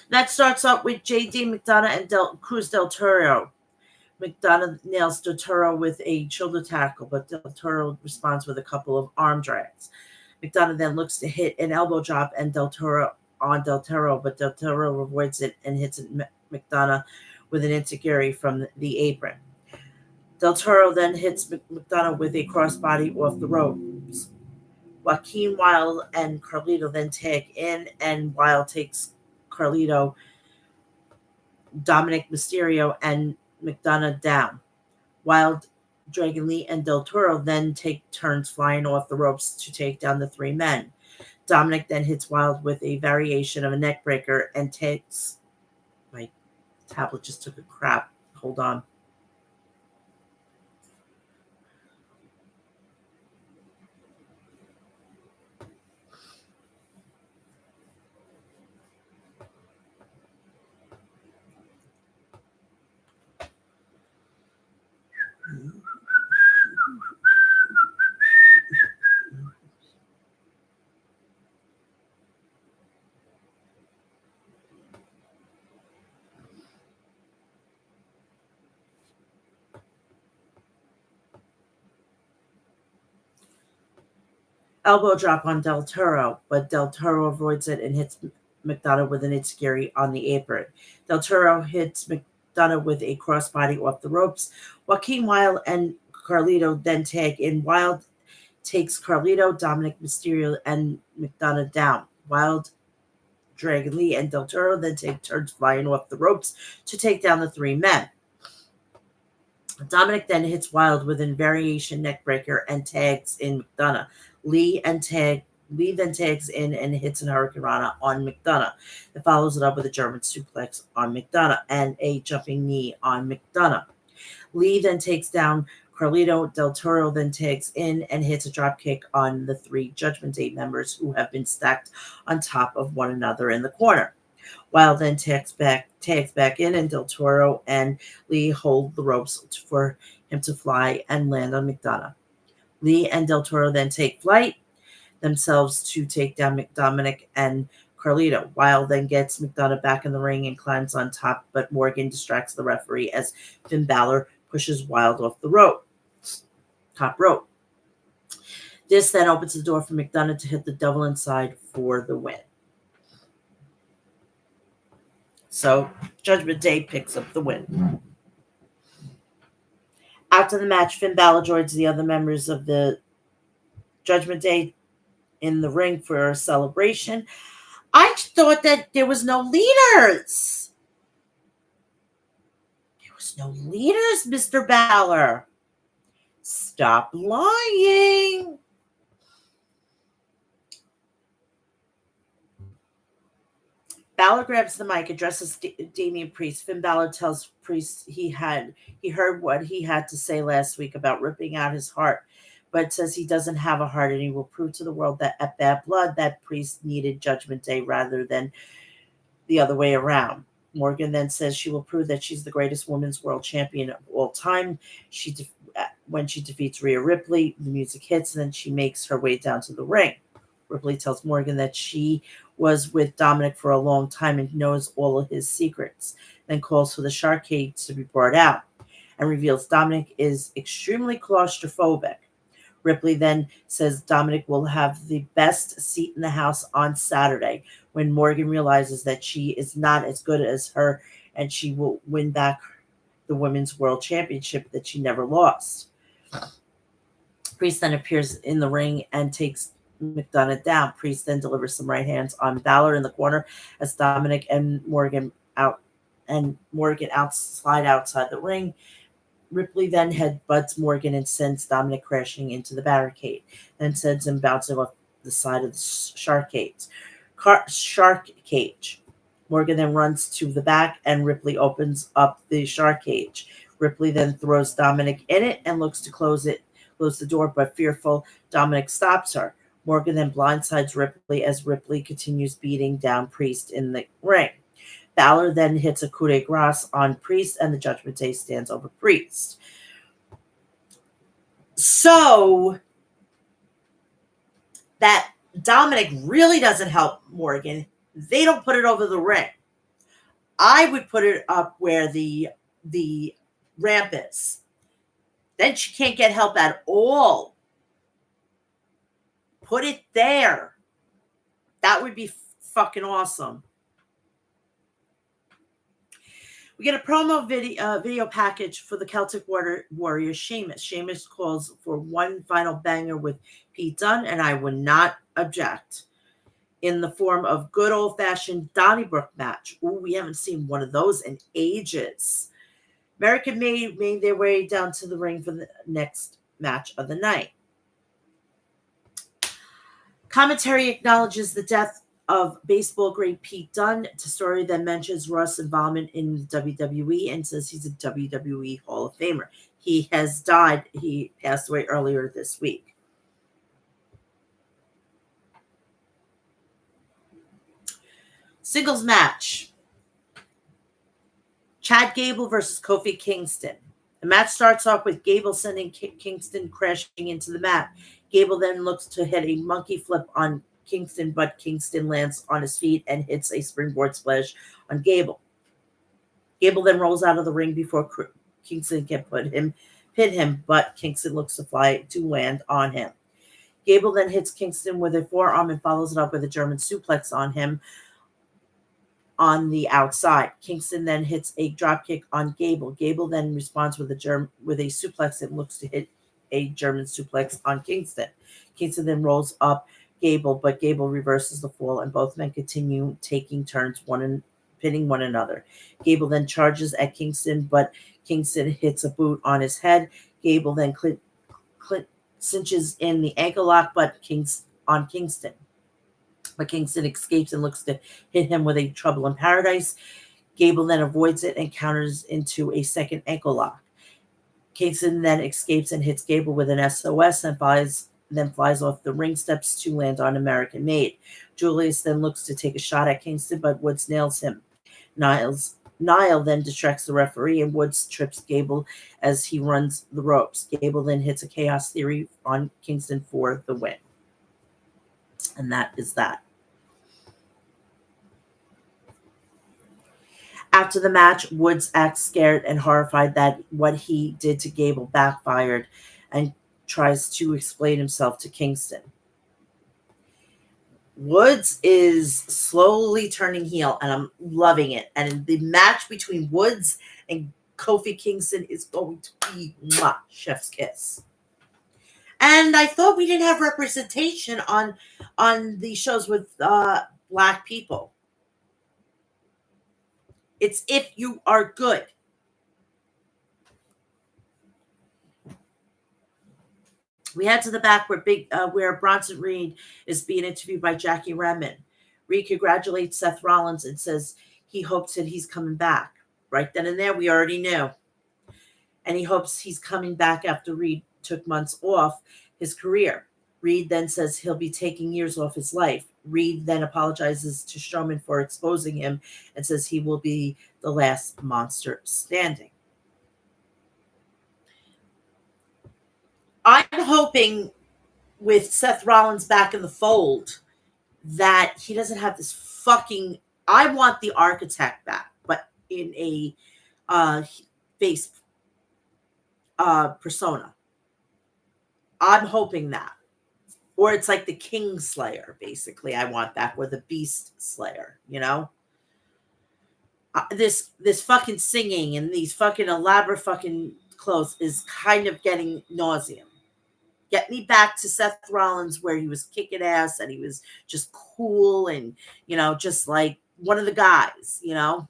That starts up with JD McDonough and Cruz Del Toro. McDonough nails Del Toro with a shoulder tackle, but Del Toro responds with a couple of arm drags. McDonough then looks to hit an elbow drop and Del Toro, but Del Toro avoids it and hits McDonough with an enziguri from the apron. Del Toro then hits McDonough with a crossbody off the ropes. Joaquin Wilde and Carlito then tag in, and Wilde takes Carlito, Dominic Mysterio, and McDonough down. Wilde, Dragon Lee, and Del Toro then take turns flying off the ropes to take down the 3 men. Dominic then hits Wilde with a variation of a neck breaker and takes... My tablet just took a crap. Hold on. Elbow drop on Del Toro, but Del Toro avoids it and hits McDonough with an enziguri on the apron. Del Toro hits McDonough with a crossbody off the ropes. Joaquin Wilde and Carlito then tag in. Wilde takes Carlito, Dominic Mysterio, and McDonough down. Wilde, Dragon Lee, and Del Toro then take turns flying off the ropes to take down the 3 men. Dominic then hits Wilde with a variation neckbreaker and tags in McDonough. Lee and tag Lee then tags in and hits an Hurricane Rana on McDonough. That follows it up with a German suplex on McDonough and a jumping knee on McDonough. Lee then takes down Carlito. Del Toro then tags in and hits a dropkick on the three Judgment Day members who have been stacked on top of one another in the corner. Wild then tags back in, and Del Toro and Lee hold the ropes for him to fly and land on McDonough. Lee and Del Toro then take flight themselves to take down Dominic and Carlito. Wild then gets McDonough back in the ring and climbs on top, but Morgan distracts the referee as Finn Balor pushes Wild off the top rope. This then opens the door for McDonough to hit the Devil Inside for the win. So Judgment Day picks up the win. After the match, Finn Balor joins the other members of the Judgment Day in the ring for a celebration. I thought that there was no leaders. There was no leaders, Mr. Balor. Stop lying. Balor grabs the mic, addresses Damian Priest. Finn Balor tells Priest he heard what he had to say last week about ripping out his heart, but says he doesn't have a heart, and he will prove to the world that at Bad Blood that Priest needed Judgment Day rather than the other way around. Morgan then says she will prove that she's the greatest women's world champion of all time. When she defeats Rhea Ripley, the music hits, and then she makes her way down to the ring. Ripley tells Morgan that she was with Dominic for a long time and knows all of his secrets, then calls for the shark cage to be brought out and reveals Dominic is extremely claustrophobic. Ripley then says Dominic will have the best seat in the house on Saturday, when Morgan realizes that she is not as good as her and she will win back the Women's World Championship that she never lost. Priest then appears in the ring and takes McDonough down. Priest then delivers some right hands on Balor in the corner as Dominic and Morgan slide outside the ring. Ripley then headbutts Morgan and sends Dominic crashing into the barricade, then sends him bouncing off the side of the shark cage. Morgan then runs to the back and Ripley opens up the shark cage. Ripley then throws Dominic in it and looks to close the door, but fearful, Dominic stops her. Morgan then blindsides Ripley as Ripley continues beating down Priest in the ring. Balor then hits a coup de grace on Priest, and the Judgment Day stands over Priest. So that Dominic really doesn't help Morgan. They don't put it over the ring. I would put it up where the ramp is. Then she can't get help at all. Put it there. That would be fucking awesome. We get a promo video package for the Celtic Warrior Sheamus. Sheamus calls for one final banger with Pete Dunne, and I would not object, in the form of good old-fashioned Donnybrook match. Ooh, we haven't seen one of those in ages. American made their way down to the ring for the next match of the night. Commentary acknowledges the death of baseball great Pete Dunne. Tesori then mentions Russ' involvement in the WWE and says he's a WWE Hall of Famer. He has died. He passed away earlier this week. Singles match. Chad Gable versus Kofi Kingston. The match starts off with Gable sending Kingston crashing into the mat. Gable then looks to hit a monkey flip on Kingston, but Kingston lands on his feet and hits a springboard splash on Gable. Gable then rolls out of the ring before Kingston can pin him, but Kingston looks to fly to land on him. Gable then hits Kingston with a forearm and follows it up with a German suplex on him on the outside. Kingston then hits a dropkick on Gable. Gable then responds with a suplex and looks to hit a German suplex on Kingston. Kingston then rolls up Gable, but Gable reverses the fall, and both men continue taking turns pinning one another. Gable then charges at Kingston, but Kingston hits a boot on his head. Gable then cinches in the ankle lock, but on Kingston. But Kingston escapes and looks to hit him with a Trouble in Paradise. Gable then avoids it and counters into a second ankle lock. Kingston then escapes and hits Gable with an SOS and flies off the ring steps to land on American Made. Julius then looks to take a shot at Kingston, but Woods nails him. Nile then distracts the referee, and Woods trips Gable as he runs the ropes. Gable then hits a Chaos Theory on Kingston for the win. And that is that. After the match, Woods acts scared and horrified that what he did to Gable backfired and tries to explain himself to Kingston. Woods is slowly turning heel, and I'm loving it. And the match between Woods and Kofi Kingston is going to be chef's kiss. And I thought we didn't have representation on the shows with black people. It's if you are good. We head to the back where Bronson Reed is being interviewed by Jackie Redmond. Reed congratulates Seth Rollins and says he hopes that he's coming back. Right then and there, we already knew. And he hopes he's coming back after Reed took months off his career. Reed then says he'll be taking years off his life. Reed then apologizes to Strowman for exposing him and says he will be the last monster standing. I'm hoping with Seth Rollins back in the fold that he doesn't have this fucking... I want the Architect back, but in a face persona. I'm hoping that. Or it's like the King Slayer, basically, I want back, or the Beast Slayer, you know? This fucking singing and these fucking elaborate fucking clothes is kind of getting nauseum. Get me back to Seth Rollins where he was kicking ass and he was just cool and, you know, just like one of the guys, you know?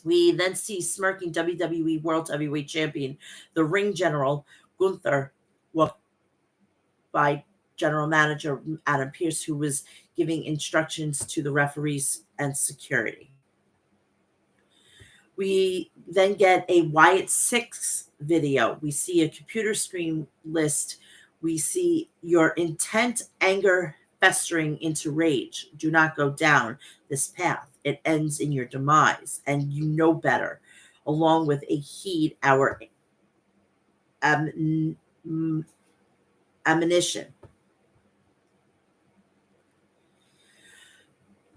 We then see smirking WWE World Heavyweight Champion, the Ring General, Gunther, by General Manager Adam Pearce, who was giving instructions to the referees and security. We then get a Wyatt 6 video. We see a computer screen list. We see your intent, anger, festering into rage. Do not go down this path. It ends in your demise, and you know better, along with a heed our ammunition.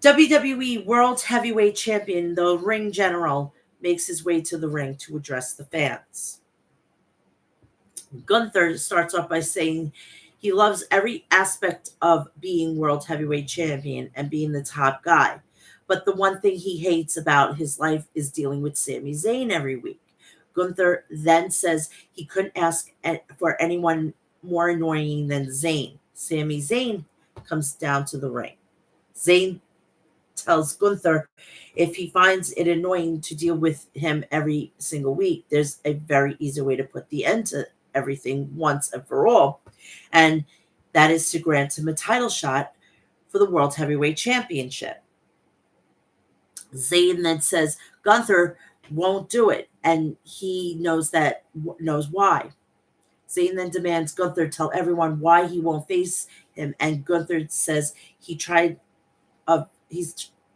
WWE World Heavyweight Champion, the Ring General, makes his way to the ring to address the fans. Gunther starts off by saying he loves every aspect of being World Heavyweight Champion and being the top guy. But the one thing he hates about his life is dealing with Sami Zayn every week. Gunther then says he couldn't ask for anyone more annoying than Zayn. Sami Zayn comes down to the ring. Zayn tells Gunther if he finds it annoying to deal with him every single week, there's a very easy way to put the end to everything once and for all. And that is to grant him a title shot for the World Heavyweight Championship. Zayn then says Gunther won't do it, and he knows why. Zayn then demands Gunther tell everyone why he won't face him, and Gunther says he's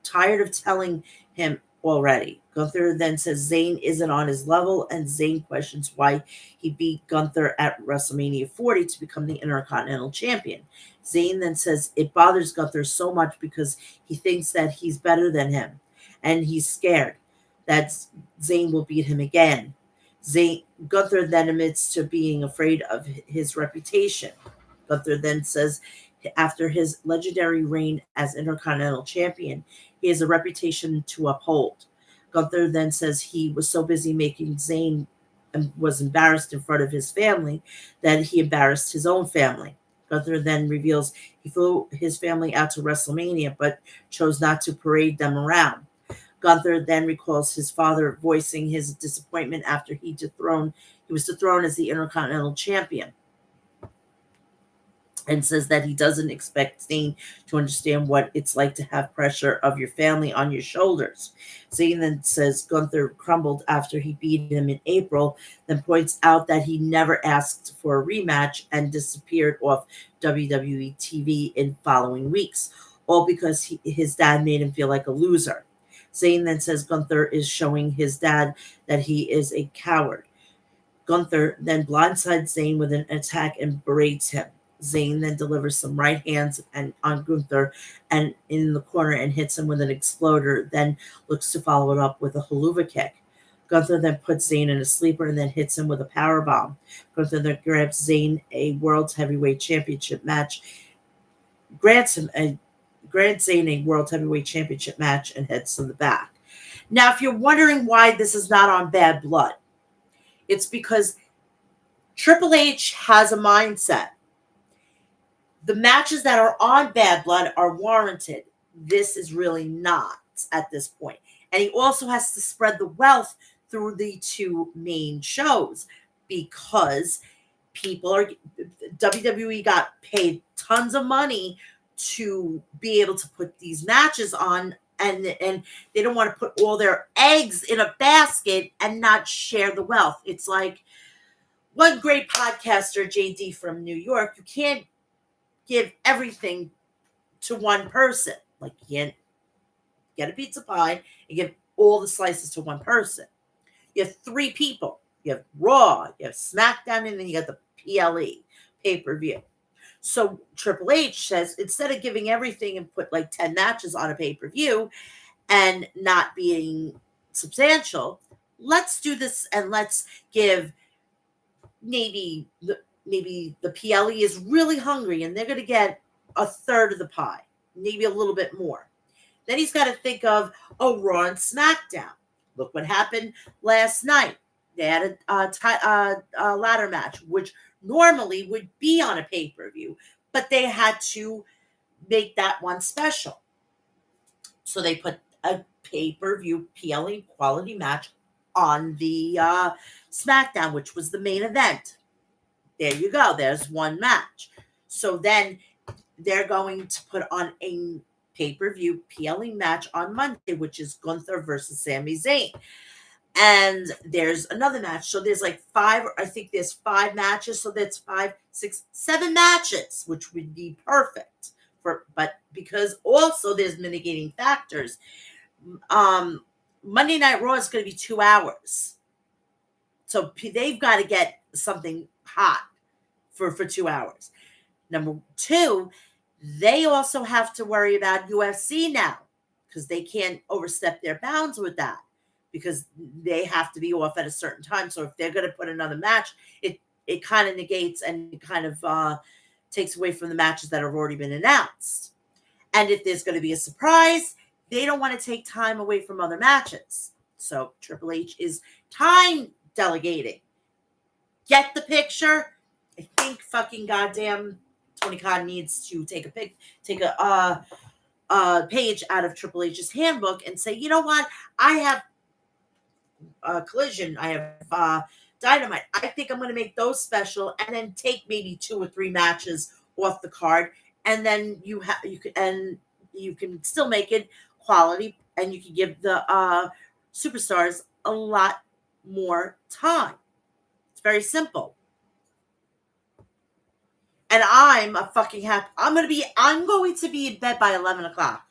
tired of telling him already. Gunther then says Zayn isn't on his level, and Zayn questions why he beat Gunther at WrestleMania 40 to become the Intercontinental Champion. Zayn then says it bothers Gunther so much because he thinks that he's better than him, and he's scared that Zayn will beat him again. Gunther then admits to being afraid of his reputation. Gunther then says after his legendary reign as Intercontinental Champion, he has a reputation to uphold. Gunther then says he was so busy making Zayn and was embarrassed in front of his family that he embarrassed his own family. Gunther then reveals he flew his family out to WrestleMania but chose not to parade them around. Gunther then recalls his father voicing his disappointment after he was dethroned as the Intercontinental Champion. and says that he doesn't expect Zayn to understand what it's like to have pressure of your family on your shoulders. Zayn then says Gunther crumbled after he beat him in April, then points out that he never asked for a rematch and disappeared off WWE TV in following weeks, all because his dad made him feel like a loser. Zayn then says Gunther is showing his dad that he is a coward. Gunther then blindsides Zayn with an attack and berates him. Zayn then delivers some right hands and on Gunther and in the corner and hits him with an exploder, then looks to follow it up with a haluva kick. Gunther then puts Zayn in a sleeper and then hits him with a power bomb. Gunther then grabs Zayn a World Heavyweight Championship match, grants Zayn a World Heavyweight Championship match, and heads to the back. Now, if you're wondering why this is not on Bad Blood, it's because Triple H has a mindset. The matches that are on Bad Blood are warranted. This is really not at this point. And he also has to spread the wealth through the two main shows because WWE got paid tons of money to be able to put these matches on, and they don't want to put all their eggs in a basket and not share the wealth. It's like one great podcaster, JD from New York, you can't give everything to one person. Like, you can't get a pizza pie and give all the slices to one person. You have three people. You have Raw, you have SmackDown, and then you got the PLE, pay-per-view. So Triple H says, instead of giving everything and put like 10 matches on a pay-per-view and not being substantial, let's do this and let's give maybe the PLE is really hungry and they're going to get a third of the pie, maybe a little bit more. Then he's got to think of, Raw and SmackDown. Look what happened last night. They had a ladder match, which normally would be on a pay-per-view, but they had to make that one special. So they put a pay-per-view PLE quality match on the SmackDown, which was the main event. There you go. There's one match. So then they're going to put on a pay-per-view PLE match on Monday, which is Gunther versus Sami Zayn. And there's another match. So there's like there's 5 matches. So that's 5, 6, 7 matches, which would be perfect but because also there's mitigating factors. Monday Night Raw is going to be 2 hours. So they've got to get something hot for 2 hours. Number 2, they also have to worry about UFC now because they can't overstep their bounds with that because they have to be off at a certain time. So if they're going to put another match, it kind of negates and it kind of takes away from the matches that have already been announced. And if there's going to be a surprise, they don't want to take time away from other matches. So Triple H is time delegating. Get the picture? I think fucking goddamn Tony Khan needs to take a page out of Triple H's handbook and say, you know what? I have Collision. I have Dynamite. I think I'm going to make those special, and then take maybe 2 or 3 matches off the card, and then you can still make it quality, and you can give the superstars a lot more time. It's very simple. And I'm a fucking happy. I'm going to be in bed by 11 o'clock,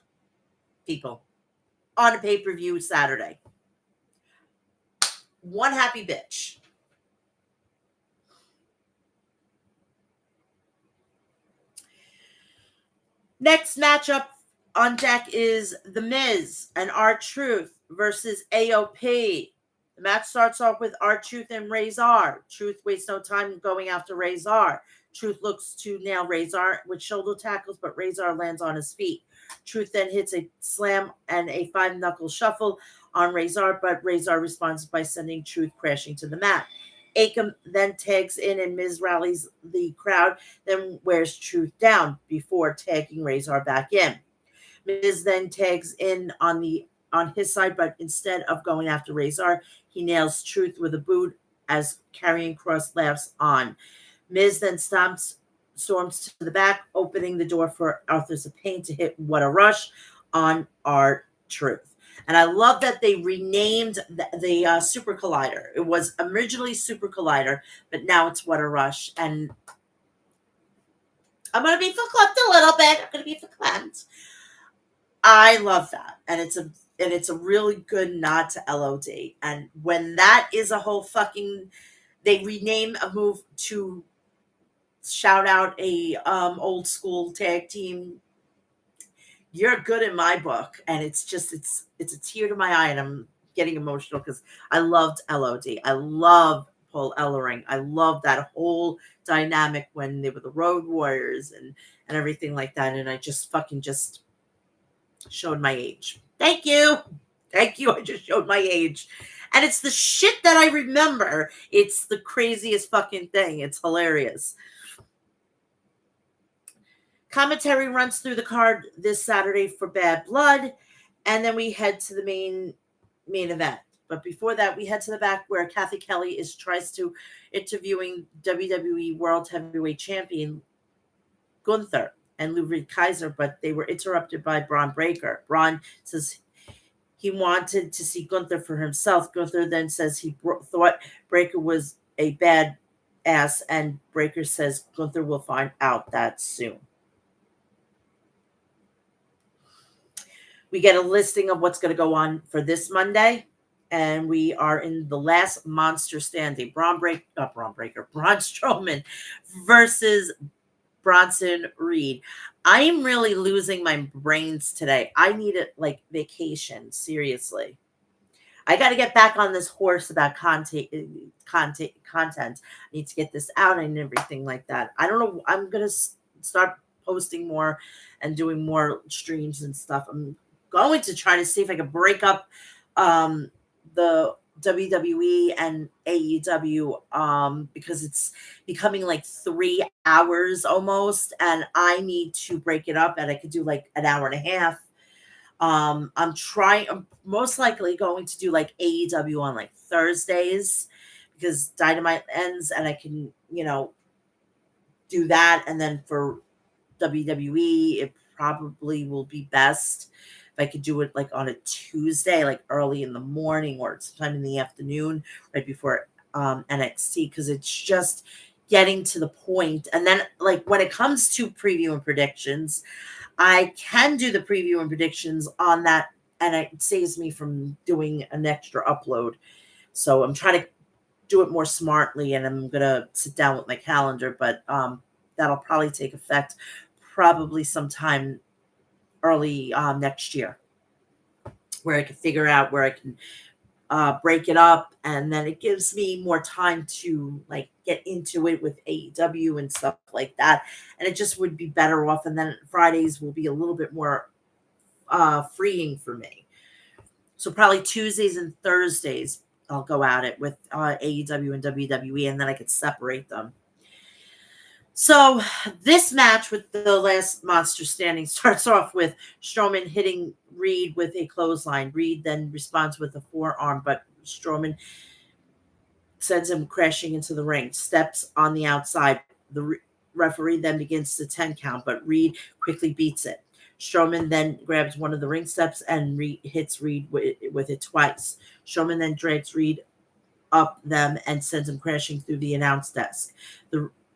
people, on a pay-per-view Saturday. One happy bitch. Next matchup on deck is The Miz and R-Truth versus AOP. The match starts off with R-Truth and Razor. Truth wastes no time going after Razor. Truth looks to nail Razor with shoulder tackles, but Razor lands on his feet. Truth then hits a slam and a 5-knuckle shuffle on Razor, but Razor responds by sending Truth crashing to the mat. Akam then tags in and Miz rallies the crowd, then wears Truth down before tagging Razor back in. Miz then tags in on his side, but instead of going after Razor, he nails Truth with a boot as Karrion Kross laughs on. Miz then stomps storms to the back, opening the door for Authors of Pain to hit What a Rush on R-Truth. And I love that they renamed the Super Collider. It was originally Super Collider, but now it's What a Rush. And I'm going to be verklempt a little bit. I'm going to be verklempt. I love that. And it's a really good nod to LOD. And when that is a whole fucking, they rename a move to shout out a old school tag team, you're good in my book. And it's a tear to my eye, and I'm getting emotional because I loved LOD. I love Paul Ellering. I love that whole dynamic when they were the Road Warriors and everything like that. And I just fucking just showed my age. Thank you. Thank you. I just showed my age. And it's the shit that I remember. It's the craziest fucking thing. It's hilarious. Commentary runs through the card this Saturday for Bad Blood, and then we head to the main event. But before that, we head to the back where Kathy Kelly tries to interviewing WWE World Heavyweight Champion Gunther and Ludwig Kaiser, but they were interrupted by Braun Breaker. Braun says he wanted to see Gunther for himself. Gunther then says he thought Breaker was a bad ass, and Breaker says Gunther will find out that soon. We get a listing of what's going to go on for this Monday, and we are in the last monster standing. Braun Strowman versus Bronson Reed. I'm really losing my brains today. I need a vacation, seriously. I got to get back on this horse about content. I need to get this out and everything like that. I don't know. I'm going to start posting more and doing more streams and stuff. I'm going to try to see if I can break up the WWE and AEW because it's becoming like 3 hours almost, and I need to break it up, and I could do like an hour and a half. I'm most likely going to do like AEW on like Thursdays because Dynamite ends, and I can, do that. And then for WWE, it probably will be best if I could do it like on a Tuesday, like early in the morning or sometime in the afternoon, right before NXT, because it's just getting to the point. And then like when it comes to preview and predictions, I can do the preview and predictions on that, and it saves me from doing an extra upload. So I'm trying to do it more smartly, and I'm going to sit down with my calendar, but that'll probably take effect probably sometime early next year, where I can figure out where I can break it up, and then it gives me more time to like get into it with AEW and stuff like that, and it just would be better off. And then Fridays will be a little bit more freeing for me, so probably Tuesdays and Thursdays I'll go at it with AEW and WWE, and then I could separate them. So this match with the last monster standing starts off with Strowman hitting Reed with a clothesline. Reed then responds with a forearm, but Strowman sends him crashing into the ring, steps on the outside. The referee then begins the 10 count, but Reed quickly beats it. Strowman then grabs one of the ring steps and hits Reed with it twice. Strowman then drags Reed up them and sends him crashing through the announce desk.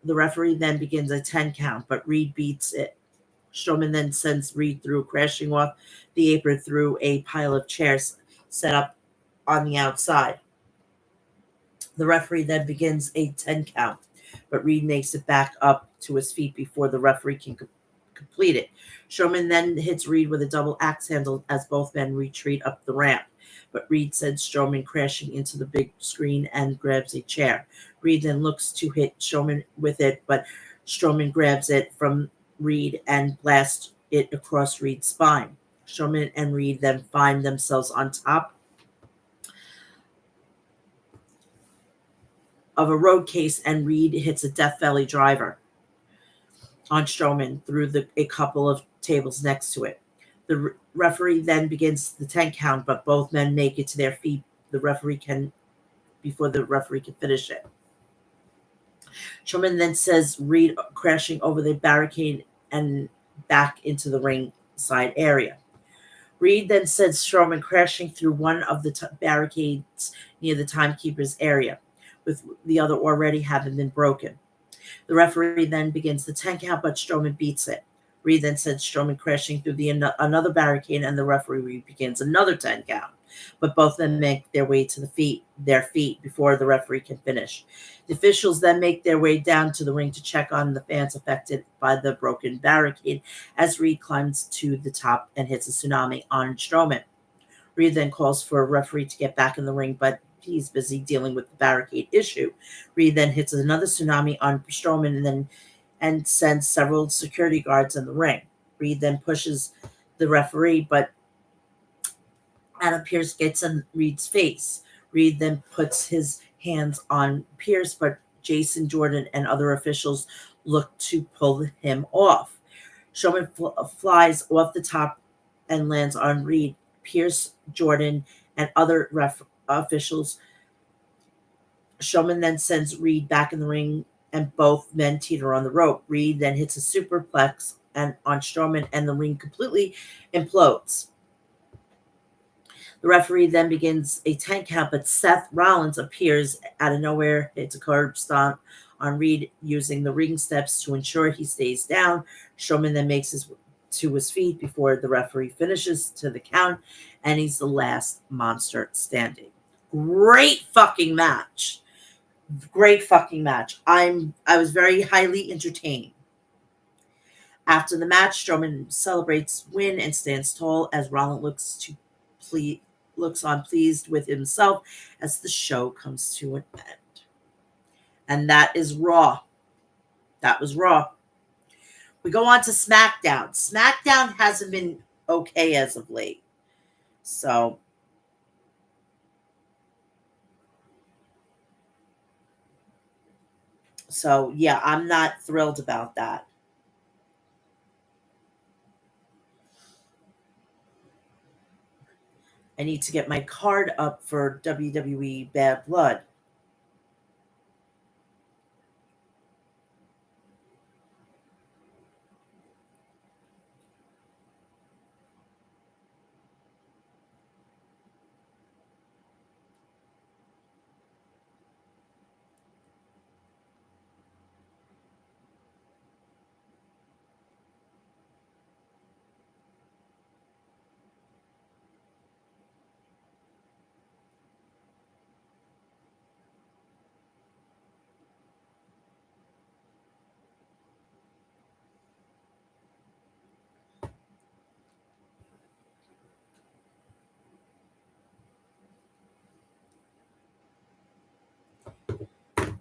The referee then begins a 10 count, but Reed beats it. Strowman then sends Reed through, crashing off the apron through a pile of chairs set up on the outside. The referee then begins a 10 count, but Reed makes it back up to his feet before the referee can complete it. Strowman then hits Reed with a double axe handle as both men retreat up the ramp, but Reed sends Strowman crashing into the big screen and grabs a chair. Reed then looks to hit Strowman with it, but Strowman grabs it from Reed and blasts it across Reed's spine. Strowman and Reed then find themselves on top of a road case, and Reed hits a Death Valley driver on Strowman through a couple of tables next to it. The referee then begins the 10 count, but both men make it to their feet before the referee can finish it. Strowman then sends Reed crashing over the barricade and back into the ringside area. Reed then sends Strowman crashing through one of the barricades near the timekeeper's area, with the other already having been broken. The referee then begins the 10 count, but Strowman beats it. Reed then sends Strowman crashing through another barricade, and the referee begins another 10 count. But both of them make their way to their feet before the referee can finish. The officials then make their way down to the ring to check on the fans affected by the broken barricade as Reed climbs to the top and hits a tsunami on Strowman. Reed then calls for a referee to get back in the ring, but he's busy dealing with the barricade issue. Reed then hits another tsunami on Strowman and sends several security guards in the ring. Reed then pushes the referee, but Adam Pierce gets in Reed's face. Reed then puts his hands on Pierce, but Jason Jordan and other officials look to pull him off. Strowman flies off the top and lands on Reed. Pierce, Jordan, and other officials. Strowman then sends Reed back in the ring, and both men teeter on the rope. Reed then hits a superplex and on Strowman, and the ring completely implodes. The referee then begins a 10 count, but Seth Rollins appears out of nowhere, hits a curb stomp on Reed using the ring steps to ensure he stays down. Strowman then makes his to his feet before the referee finishes to the count, and he's the last monster standing. Great fucking match. Great fucking match. I was very highly entertained. After the match, Strowman celebrates win and stands tall as Rollins looks on pleased with himself as the show comes to an end. And that is Raw. That was Raw. We go on to SmackDown. SmackDown hasn't been okay as of late. So yeah, I'm not thrilled about that. I need to get my card up for WWE Bad Blood.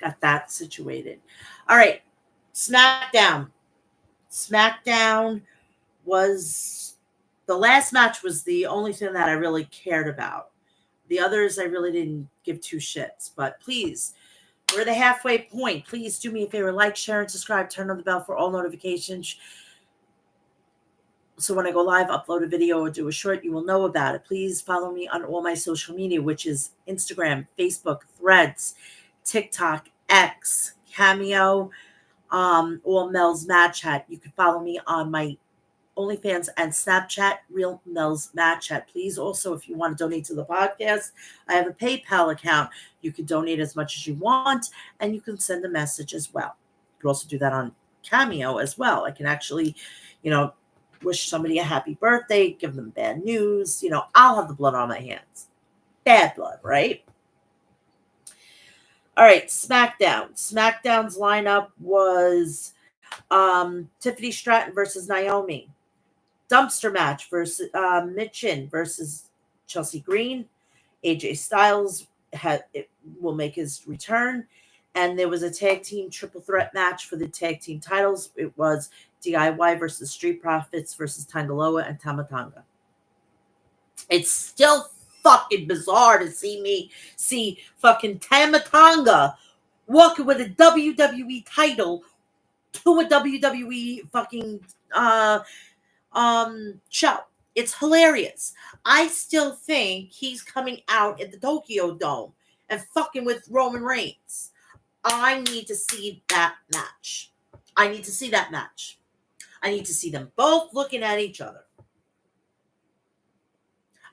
Got that situated. All right. SmackDown. SmackDown was the last match was the only thing that I really cared about. The others I really didn't give two shits. But please, we're the halfway point. Please do me a favor, like, share, and subscribe. Turn on the bell for all notifications. So when I go live, upload a video or do a short, you will know about it. Please follow me on all my social media, which is Instagram, Facebook, Threads, TikTok, X, Cameo, or Mel's Mad Chat. You can follow me on my OnlyFans and Snapchat, Real Mel's Mad Chat. Please also, if you want to donate to the podcast, I have a PayPal account. You can donate as much as you want, and you can send a message as well. You can also do that on Cameo as well. I can actually, wish somebody a happy birthday, give them bad news. I'll have the blood on my hands. Bad blood, right? All right, SmackDown. SmackDown's lineup was Tiffany Stratton versus Naomi. Dumpster match versus Michin versus Chelsea Green. AJ Styles will make his return. And there was a tag team triple threat match for the tag team titles. It was DIY versus Street Profits versus Tangaloa and Tamatanga. It's still fucking bizarre to see fucking Tamatanga walking with a WWE title to a WWE fucking show. It's hilarious. I still think he's coming out at the Tokyo Dome and fucking with Roman Reigns. I need to see that match. I need to see that match. I need to see them both looking at each other.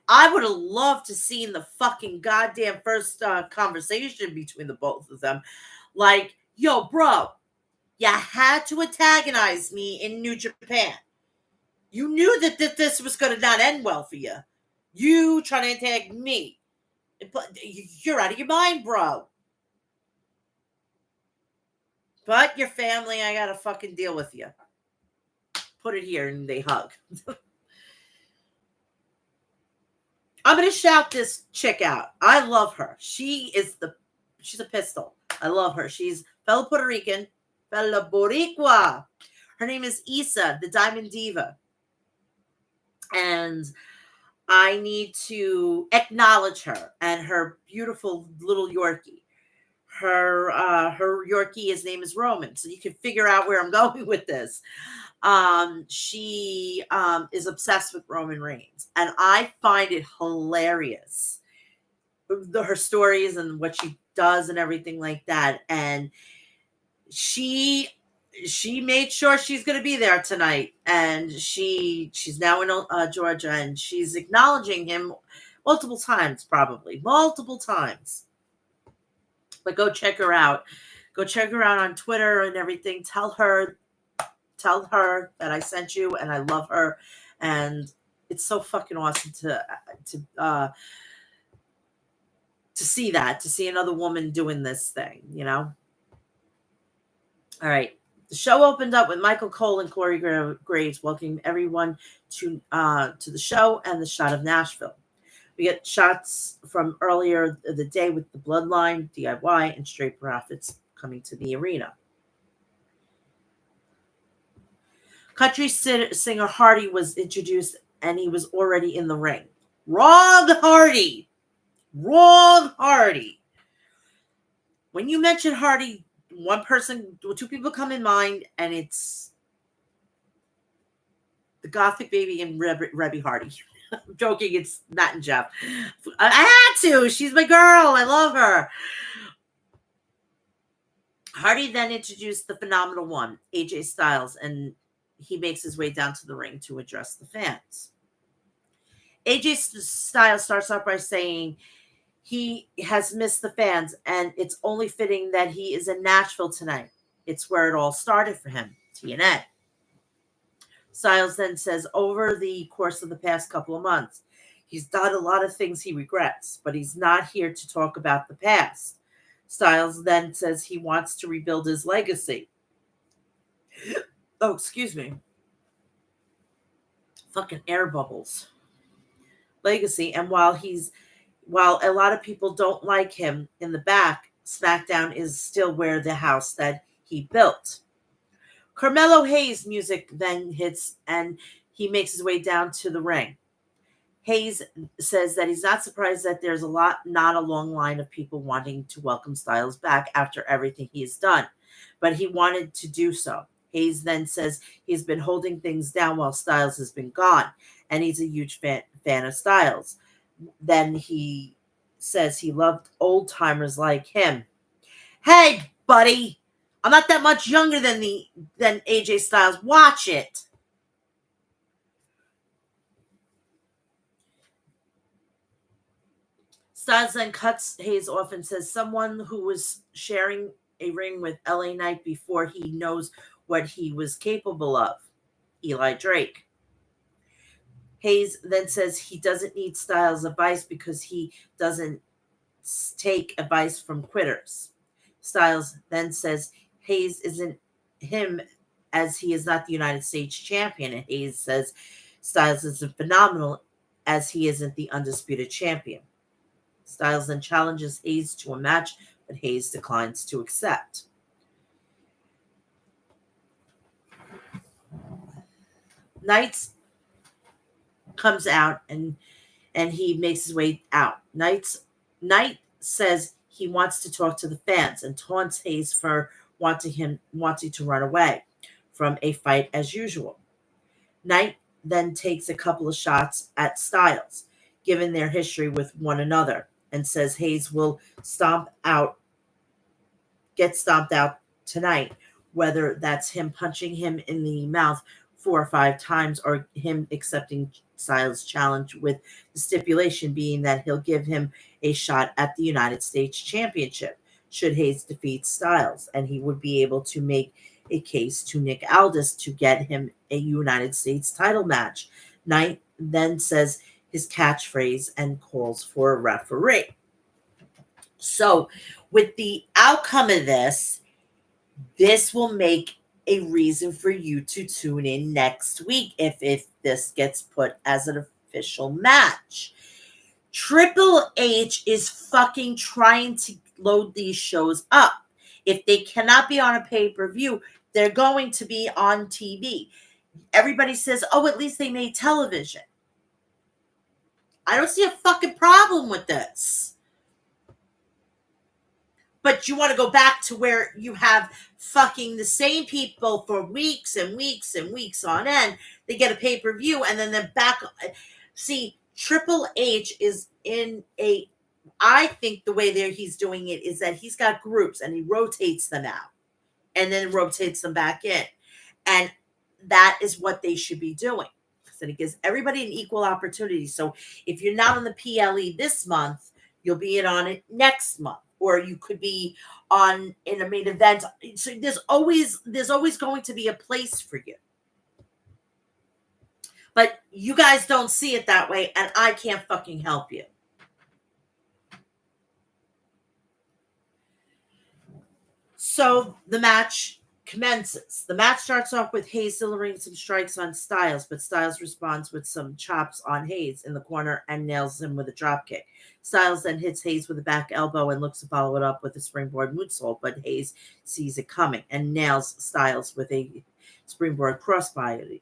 I would have loved to see the fucking goddamn first conversation between the both of them. Like, yo, bro, you had to antagonize me in New Japan. You knew that this was going to not end well for you. You trying to attack me. But you're out of your mind, bro. But your family, I got to fucking deal with you. Put it here, and they hug. I'm going to shout this chick out. I love her. She's a pistol. I love her. She's fellow Puerto Rican, fellow Boricua. Her name is Issa, the Diamond Diva. And I need to acknowledge her and her beautiful little Yorkie. Her Yorkie, his name is Roman. So you can figure out where I'm going with this. She is obsessed with Roman Reigns, and I find it hilarious. Her stories and what she does and everything like that. And she made sure she's going to be there tonight, and she's now in Georgia, and she's acknowledging him multiple times. But go check her out. Go check her out on Twitter and everything. Tell her that I sent you and I love her, and it's so fucking awesome to see another woman doing this thing, you know. All right. The show opened up with Michael Cole and Corey Graves welcoming everyone to the show and the shot of Nashville. We get shots from earlier the day with the Bloodline, DIY, and Straight Profits coming to the arena. Country singer Hardy was introduced, and he was already in the ring. Wrong Hardy. When you mention Hardy, two people come in mind, and it's the Gothic Baby and Rebby Hardy. I'm joking, it's Matt and Jeff. I had to. She's my girl. I love her. Hardy then introduced the Phenomenal One, AJ Styles, and he makes his way down to the ring to address the fans. AJ Styles starts off by saying he has missed the fans, and it's only fitting that he is in Nashville tonight. It's where it all started for him, TNA. Styles then says over the course of the past couple of months, he's done a lot of things he regrets, but he's not here to talk about the past. Styles then says he wants to rebuild his legacy. Oh, excuse me. Fucking air bubbles. Legacy. And while a lot of people don't like him in the back, SmackDown is still where the house that he built. Carmelo Hayes' music then hits, and he makes his way down to the ring. Hayes says that he's not surprised that there's not a long line of people wanting to welcome Styles back after everything he has done, but he wanted to do so. Hayes then says he's been holding things down while Styles has been gone, and he's a huge fan of Styles. Then he says he loved old timers like him. Hey, buddy, I'm not that much younger than AJ Styles. Watch it. Styles then cuts Hayes off and says someone who was sharing a ring with LA Knight before he knows what he was capable of, Eli Drake. Hayes then says he doesn't need Styles' advice because he doesn't take advice from quitters. Styles then says Hayes isn't him as he is not the United States champion, and Hayes says Styles isn't phenomenal as he isn't the undisputed champion. Styles then challenges Hayes to a match, but Hayes declines to accept. Knight comes out and he makes his way out. Knight says he wants to talk to the fans and taunts Hayes for wanting to run away from a fight as usual. Knight then takes a couple of shots at Styles, given their history with one another, and says Hayes will stomp out get stomped out tonight, whether that's him punching him in the mouth 4 or 5 times or him accepting Styles' challenge, with the stipulation being that he'll give him a shot at the United States Championship should Hayes defeat Styles, and he would be able to make a case to Nick Aldis to get him a United States title match. Knight then says his catchphrase and calls for a referee. So, with the outcome of this will make a reason for you to tune in next week if this gets put as an official match. Triple H is fucking trying to load these shows up. If they cannot be on a pay-per-view, they're going to be on TV. Everybody says, oh, at least they made television. I don't see a fucking problem with this. But you want to go back to where you have fucking the same people for weeks and weeks and weeks on end. They get a pay-per-view and then they're back. See, Triple H is in a, I think the way there he's doing it is that he's got groups and he rotates them out and then rotates them back in. And that is what they should be doing. So it gives everybody an equal opportunity. So if you're not on the PLE this month, you'll be on it next month. Or you could be on in a main event. So there's always going to be a place for you. But you guys don't see it that way, and I can't fucking help you. So the match commences. The match starts off with Hayes delivering some strikes on Styles, but Styles responds with some chops on Hayes in the corner and nails him with a dropkick. Styles then hits Hayes with a back elbow and looks to follow it up with a springboard moonsault, but Hayes sees it coming and nails Styles with a springboard crossbody.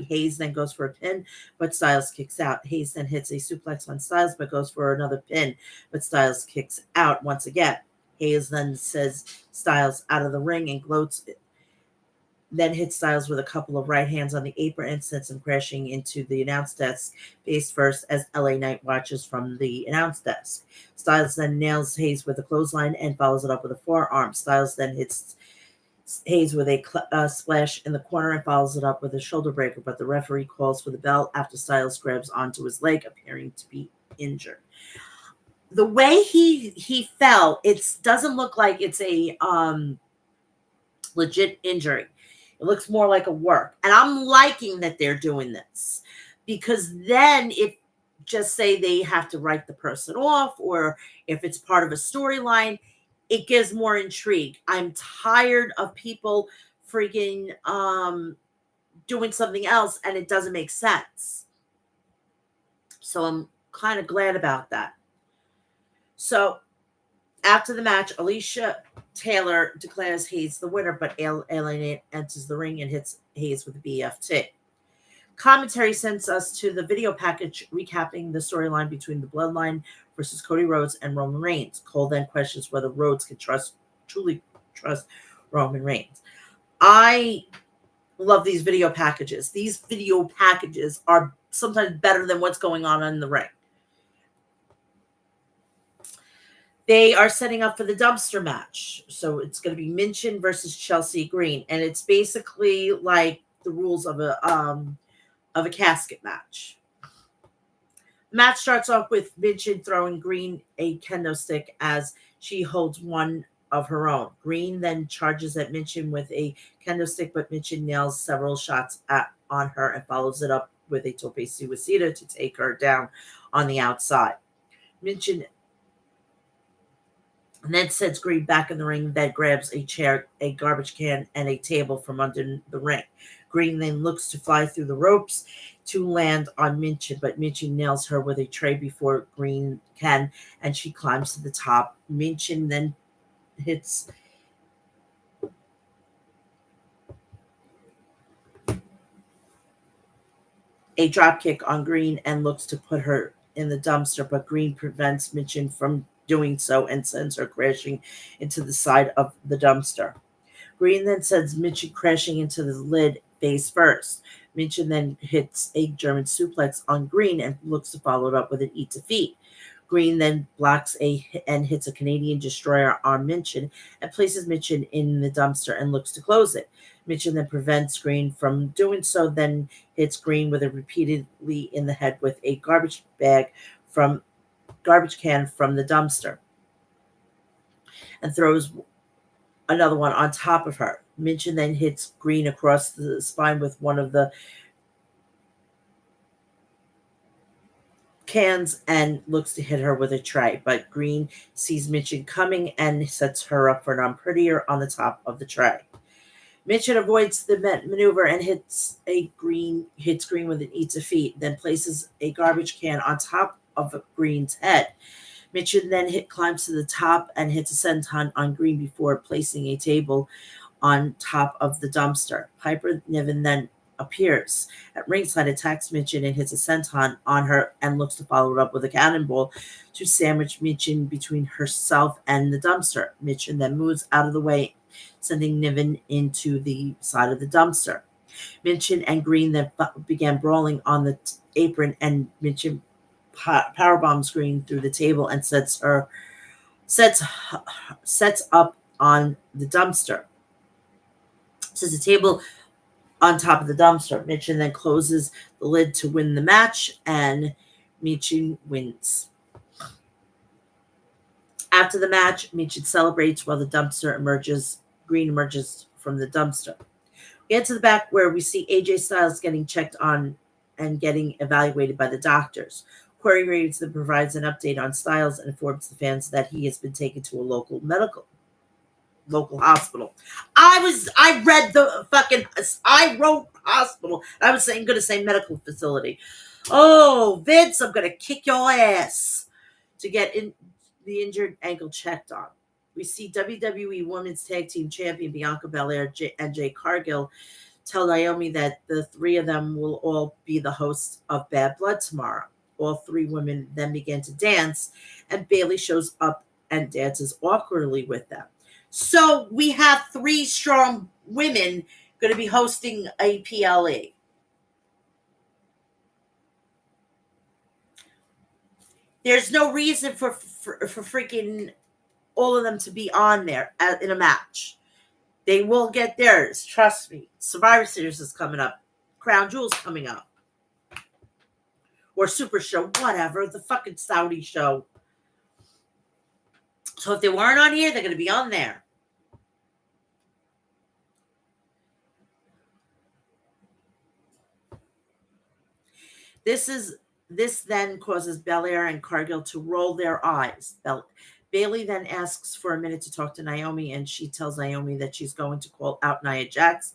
Hayes then goes for a pin, but Styles kicks out. Hayes then hits a suplex on Styles, but goes for another pin, but Styles kicks out once again. Hayes then says Styles out of the ring and gloats, then hits Styles with a couple of right hands on the apron and sends him crashing into the announce desk face first as LA Knight watches from the announce desk. Styles then nails Hayes with a clothesline and follows it up with a forearm. Styles then hits Hayes with a splash in the corner and follows it up with a shoulder breaker, but the referee calls for the bell after Styles grabs onto his leg, appearing to be injured. The way he fell, it doesn't look like it's a legit injury. It looks more like a work. And I'm liking that they're doing this, because then if just say they have to write the person off, or if it's part of a storyline, it gives more intrigue. I'm tired of people freaking doing something else and it doesn't make sense. So I'm kind of glad about that. So after the match, Alicia Taylor declares Hayes the winner, but LA enters the ring and hits Hayes with a BFT. Commentary sends us to the video package recapping the storyline between the Bloodline versus Cody Rhodes and Roman Reigns. Cole then questions whether Rhodes can truly trust Roman Reigns. I love these video packages. These video packages are sometimes better than what's going on in the ring. They are setting up for the dumpster match. So it's going to be Minchin versus Chelsea Green. And it's basically like the rules of a casket match. The match starts off with Minchin throwing Green a kendo stick as she holds one of her own. Green then charges at Minchin with a kendo stick, but Minchin nails several shots on her and follows it up with a tope suicida to take her down on the outside. Minchin and then sends Green back in the ring, then grabs a chair, a garbage can, and a table from under the ring. Green then looks to fly through the ropes to land on Minchin, but Minchin nails her with a tray before Green can, and she climbs to the top. Minchin then hits a dropkick on Green and looks to put her in the dumpster, but Green prevents Minchin from doing so and sends her crashing into the side of the dumpster. Green then sends Minchin crashing into the lid face first. Minchin then hits a German suplex on Green and looks to follow it up with an eat to feet. Green then blocks and hits a Canadian destroyer on Minchin and places Minchin in the dumpster and looks to close it. Minchin then prevents Green from doing so, then hits Green with it repeatedly in the head with a garbage can from the dumpster and throws another one on top of her. Minchin then hits Green across the spine with one of the cans and looks to hit her with a tray, but Green sees Minchin coming and sets her up for an unprettier on the top of the tray. Minchin avoids the maneuver and hits Green with an eats a feet, then places a garbage can on top of Green's head. Minchin then climbs to the top and hits a senton on Green before placing a table on top of the dumpster. Piper Niven then appears at ringside, attacks Minchin and hits a senton on her and looks to follow it up with a cannonball to sandwich Minchin between herself and the dumpster. Minchin then moves out of the way, sending Niven into the side of the dumpster. Minchin and Green then began brawling on the apron, and Minchin powerbombs Green through the table and sets up on the dumpster. Sets the table on top of the dumpster. Minchin then closes the lid to win the match, and Minchin wins. After the match, Minchin celebrates while the dumpster Green emerges from the dumpster. We get to the back where we see AJ Styles getting checked on and getting evaluated by the doctors. Corey Graves then provides an update on Styles and informs the fans that he has been taken to a local hospital. I wrote hospital. I was going to say medical facility. Oh, Vince, I'm going to kick your ass to get the injured ankle checked on. We see WWE Women's Tag Team Champion Bianca Belair and Jade Cargill tell Naomi that the three of them will all be the hosts of Bad Blood tomorrow. All three women then begin to dance, and Bayley shows up and dances awkwardly with them. So we have three strong women going to be hosting a PLE. There's no reason for freaking all of them to be on there in a match. They will get theirs. Trust me. Survivor Series is coming up. Crown Jewel's coming up. Or Super Show, whatever. The fucking Saudi show. So if they weren't on here, they're going to be on there. This then causes Belair and Cargill to roll their eyes. Bayley then asks for a minute to talk to Naomi, and she tells Naomi that she's going to call out Nia Jax,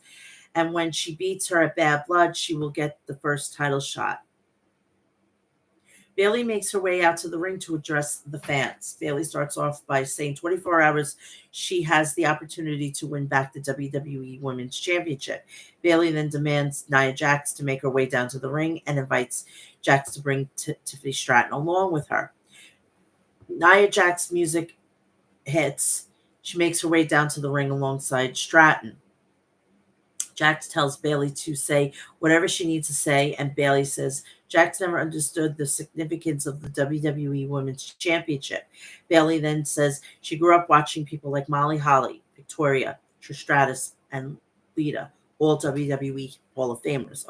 and when she beats her at Bad Blood, she will get the first title shot. Bayley makes her way out to the ring to address the fans. Bayley starts off by saying 24 hours she has the opportunity to win back the WWE Women's Championship. Bayley then demands Nia Jax to make her way down to the ring and invites Jax to bring Tiffany Stratton along with her. Nia Jax music hits. She makes her way down to the ring alongside Stratton. Jax tells Bayley to say whatever she needs to say, and Bayley says Jax never understood the significance of the WWE Women's Championship. Bayley then says she grew up watching people like Molly Holly, Victoria, Trish Stratus, and Lita, all WWE Hall of Famers.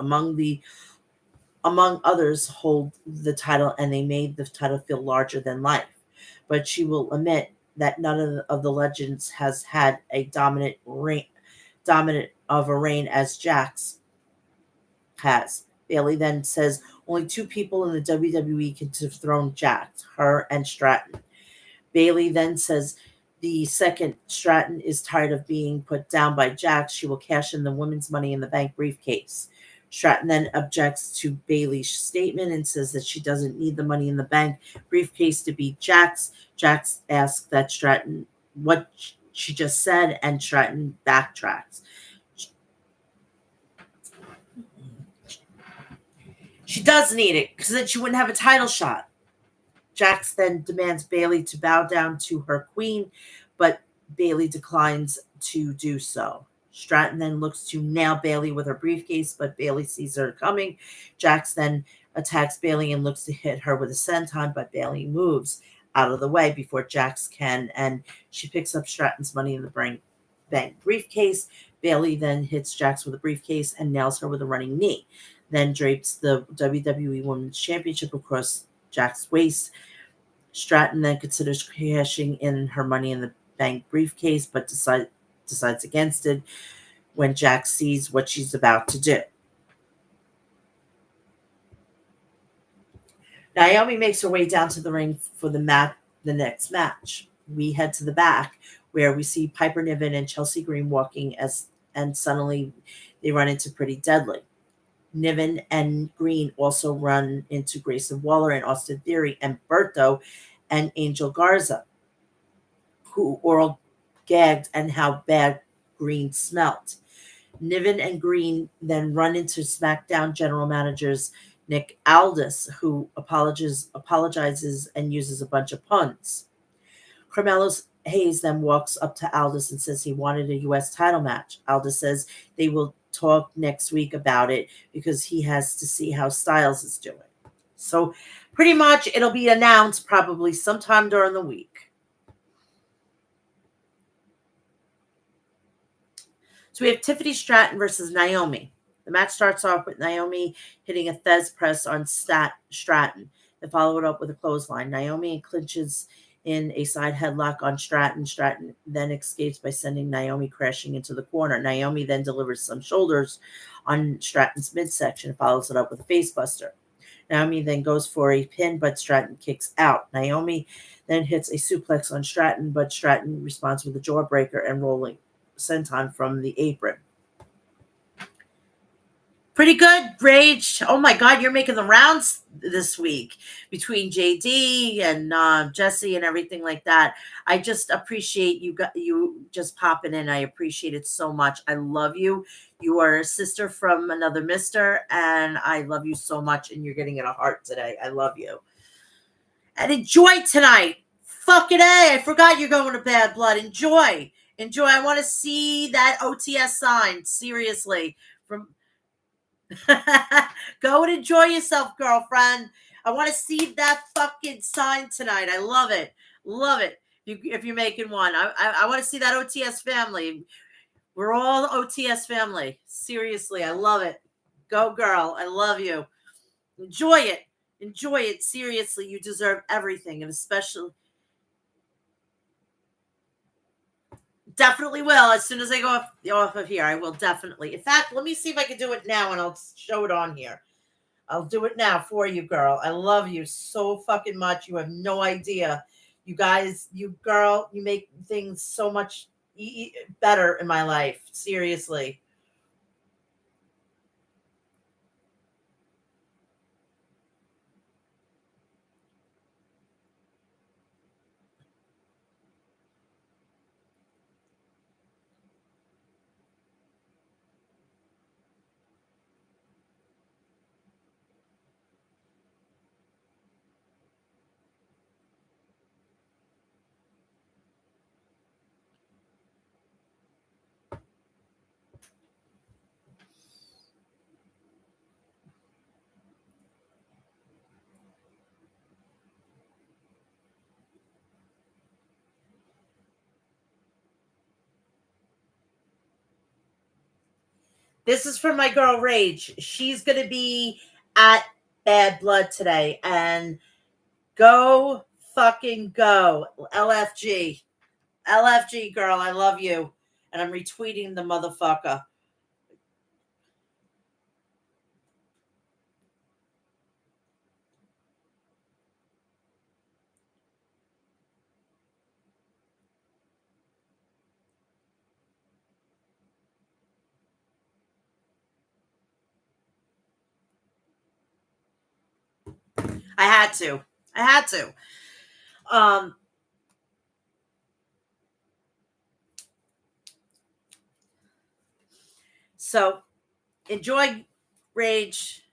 Among others, hold the title, and they made the title feel larger than life. But she will admit that none of the legends has had a dominant of a reign as Jax has. Bayley then says only two people in the WWE can dethrone Jax, her and Stratton. Bayley then says the second Stratton is tired of being put down by Jax, she will cash in the Women's Money in the Bank briefcase. Stratton then objects to Bayley's statement and says that she doesn't need the Money in the Bank briefcase to beat Jax. Jax asks that Stratton what she just said, and Stratton backtracks. She does need it, because then she wouldn't have a title shot. Jax then demands Bayley to bow down to her queen, but Bayley declines to do so. Stratton then looks to nail Bayley with her briefcase, but Bayley sees her coming. Jax then attacks Bailey and looks to hit her with a senton, but Bailey moves out of the way before Jax can, and she picks up Stratton's money in the bank briefcase. Bailey then hits Jax with a briefcase and nails her with a running knee, then drapes the WWE Women's Championship across Jax's waist. Stratton then considers cashing in her money in the bank briefcase, but decides against it when Jax sees what she's about to do. Naomi makes her way down to the ring for the next match. We head to the back where we see Piper Niven and Chelsea Green walking and suddenly they run into Pretty Deadly. Niven and Green also run into Grayson Waller and Austin Theory and Berto and Angel Garza, who oral gagged and how bad Green smelt. Niven and Green then run into SmackDown general managers Nick Aldis, who apologizes and uses a bunch of puns. Carmelo Hayes then walks up to Aldis and says he wanted a U.S. title match. Aldis says they will talk next week about it because he has to see how Styles is doing. So pretty much it'll be announced probably sometime during the week. So we have Tiffany Stratton versus Naomi. The match starts off with Naomi hitting a Thez press on Stratton, then followed up with a clothesline. Naomi clinches in a side headlock on Stratton. Stratton then escapes by sending Naomi crashing into the corner. Naomi then delivers some shoulders on Stratton's midsection and follows it up with a facebuster. Naomi then goes for a pin, but Stratton kicks out. Naomi then hits a suplex on Stratton, but Stratton responds with a jawbreaker and rolling senton from the apron. Pretty good, Rage. Oh my God, you're making the rounds this week between JD and Jesse and everything like that. I just appreciate you just popping in. I appreciate it so much. I love you. You are a sister from another mister, and I love you so much. And you're getting in a heart today. I love you. And enjoy tonight. Fucking A. I forgot you're going to Bad Blood. Enjoy. I want to see that OTS sign. Seriously. Go and enjoy yourself, girlfriend. I want to see that fucking sign tonight. I love it. If you're making one, I want to see that OTS family. We're all OTS family. Seriously, I love it. Go, girl. I love you. Enjoy it. Seriously, you deserve everything, and especially. Definitely will. As soon as I go off of here, I will definitely. In fact, let me see if I can do it now, and I'll show it on here. I'll do it now for you, girl. I love you so fucking much. You have no idea. You guys, you make things so much better in my life. Seriously. This is from my girl Rage. She's going to be at Bad Blood today. And go fucking go. LFG. LFG, girl. I love you. And I'm retweeting the motherfucker. I had to. So enjoy, Rage.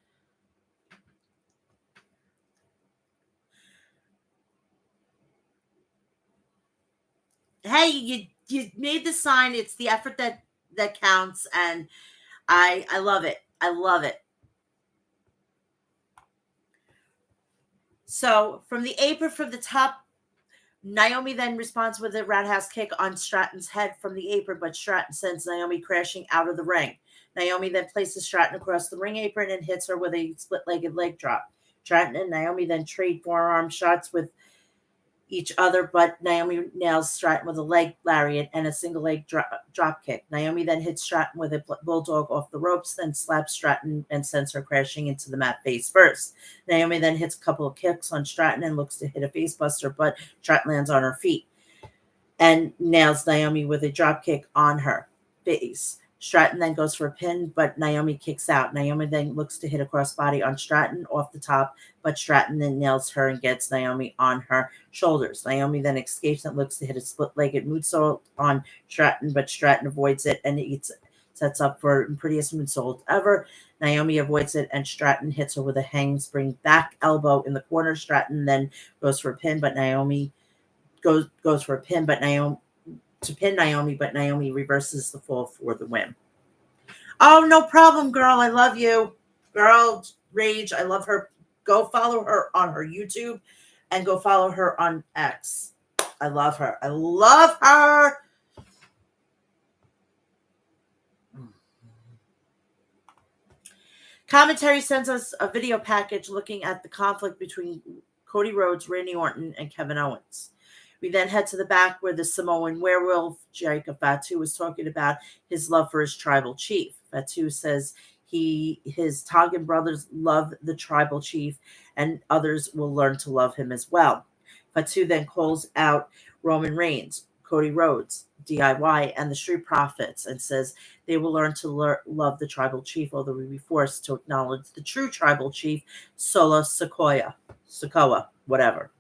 Hey, you made the sign. It's the effort that counts, and I love it. I love it. So from the apron from the top, Naomi then responds with a roundhouse kick on Stratton's head from the apron, but Stratton sends Naomi crashing out of the ring. Naomi then places Stratton across the ring apron and hits her with a split-legged leg drop. Stratton and Naomi then trade forearm shots with each other, but Naomi nails Stratton with a leg lariat and a single leg drop kick. Naomi then hits Stratton with a bulldog off the ropes, then slaps Stratton and sends her crashing into the mat face first. Naomi then hits a couple of kicks on Stratton and looks to hit a face buster, but Stratton lands on her feet and nails Naomi with a drop kick on her face. Stratton then goes for a pin, but Naomi kicks out. Naomi then looks to hit a crossbody on Stratton off the top, but Stratton then nails her and gets Naomi on her shoulders. Naomi then escapes and looks to hit a split-legged moonsault on Stratton, but Stratton avoids it and sets up for the prettiest moonsault ever. Naomi avoids it, and Stratton hits her with a handspring back elbow in the corner. Stratton then goes for a pin, but Naomi goes for a pin, but Naomi to pin Naomi, but Naomi reverses the fall for the win. Oh, no problem, girl. I love you. Girl Rage. I love her. Go follow her on her YouTube and go follow her on X. I love her. I love her. Commentary sends us a video package looking at the conflict between Cody Rhodes, Randy Orton, and Kevin Owens. We then head to the back where the Samoan werewolf, Jacob Fatu, was talking about his love for his tribal chief. Fatu says his Tongan brothers love the tribal chief and others will learn to love him as well. Fatu then calls out Roman Reigns, Cody Rhodes, DIY, and the Street Profits and says they will learn to love the tribal chief, although we will be forced to acknowledge the true tribal chief, Solo Sikoa, whatever.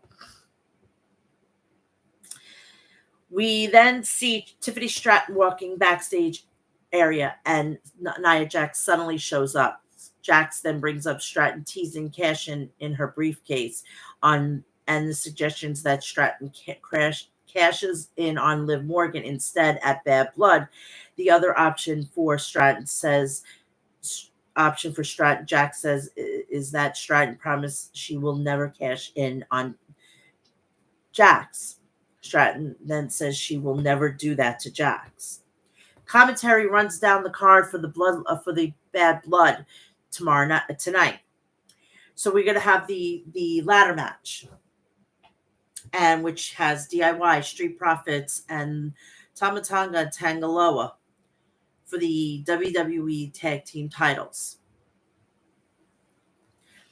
We then see Tiffany Stratton walking backstage area, and Nia Jax suddenly shows up. Jax then brings up Stratton teasing cash in her briefcase and the suggestions that Stratton cashes in on Liv Morgan instead at Bad Blood. The other option for Stratton Jax says, is that Stratton promised she will never cash in on Jax. Stratton then says she will never do that to Jax. Commentary runs down the card for the Bad Blood tonight. So we're going to have the ladder match, and which has DIY, Street Profits, and Tama Tonga Tangaloa for the WWE Tag Team titles.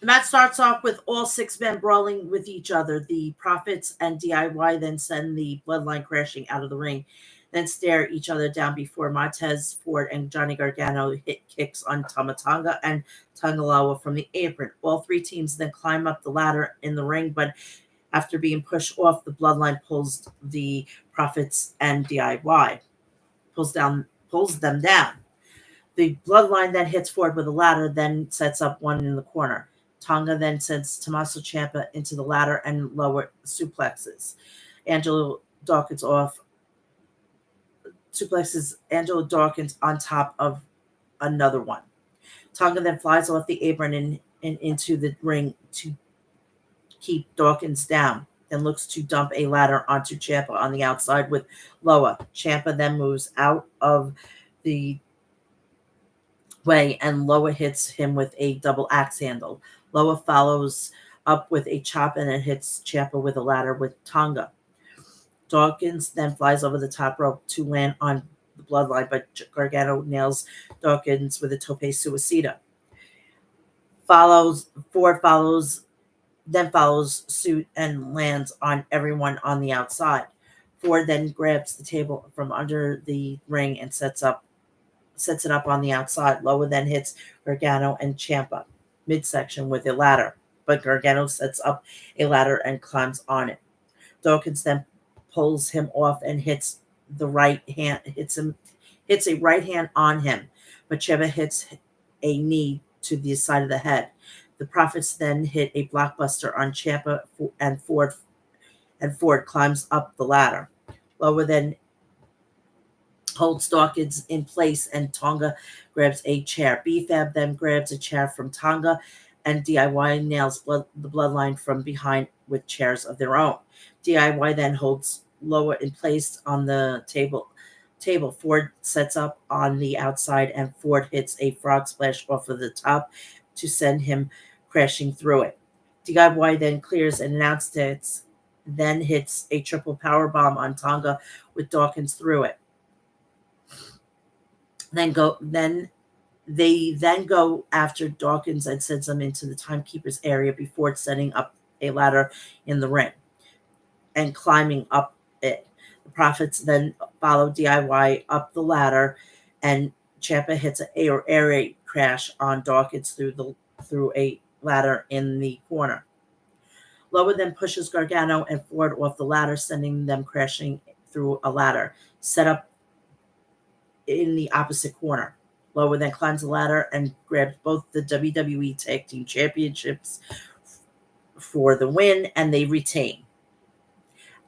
The match starts off with all six men brawling with each other. The Profits and DIY then send the Bloodline crashing out of the ring, then stare each other down before Montez Ford and Johnny Gargano hit kicks on Tama Tonga and Tangaloa from the apron. All three teams then climb up the ladder in the ring, but after being pushed off, the Bloodline pulls the Profits and DIY, pulls them down. The Bloodline then hits Ford with a ladder, then sets up one in the corner. Tonga then sends Tommaso Ciampa into the ladder and lower suplexes. Angelo Dawkins suplexes Angelo Dawkins on top of another one. Tonga then flies off the apron and into the ring to keep Dawkins down, then looks to dump a ladder onto Ciampa on the outside with Loa. Ciampa then moves out of the way and Loa hits him with a double axe handle. Loa follows up with a chop and then hits Ciampa with a ladder with Tonga. Dawkins then flies over the top rope to land on the Bloodline, but Gargano nails Dawkins with a tope suicida. Ford follows suit and lands on everyone on the outside. Ford then grabs the table from under the ring and sets it up on the outside. Loa then hits Gargano and Ciampa midsection with a ladder, but Gargano sets up a ladder and climbs on it. Dawkins then pulls him off and hits a right hand on him, but Ciampa hits a knee to the side of the head. The Profits then hit a blockbuster on Ciampa and Ford climbs up the ladder. Loa then holds Dawkins in place and Tonga grabs a chair. B-Fab then grabs a chair from Tonga and DIY nails the bloodline from behind with chairs of their own. DIY then holds Loa in place on the table. Ford sets up on the outside, and Ford hits a frog splash off of the top to send him crashing through it. DIY then clears and announces, then hits a triple power bomb on Tonga with Dawkins through it. They then go after Dawkins and sends him into the timekeeper's area before setting up a ladder in the ring and climbing up it. The Prophets then follow DIY up the ladder, and Ciampa hits an air raid crash on Dawkins through a ladder in the corner. Loa then pushes Gargano and Ford off the ladder, sending them crashing through a ladder set up in the opposite corner. Loa then climbs the ladder and grabs both the WWE Tag Team Championships for the win, and they retain.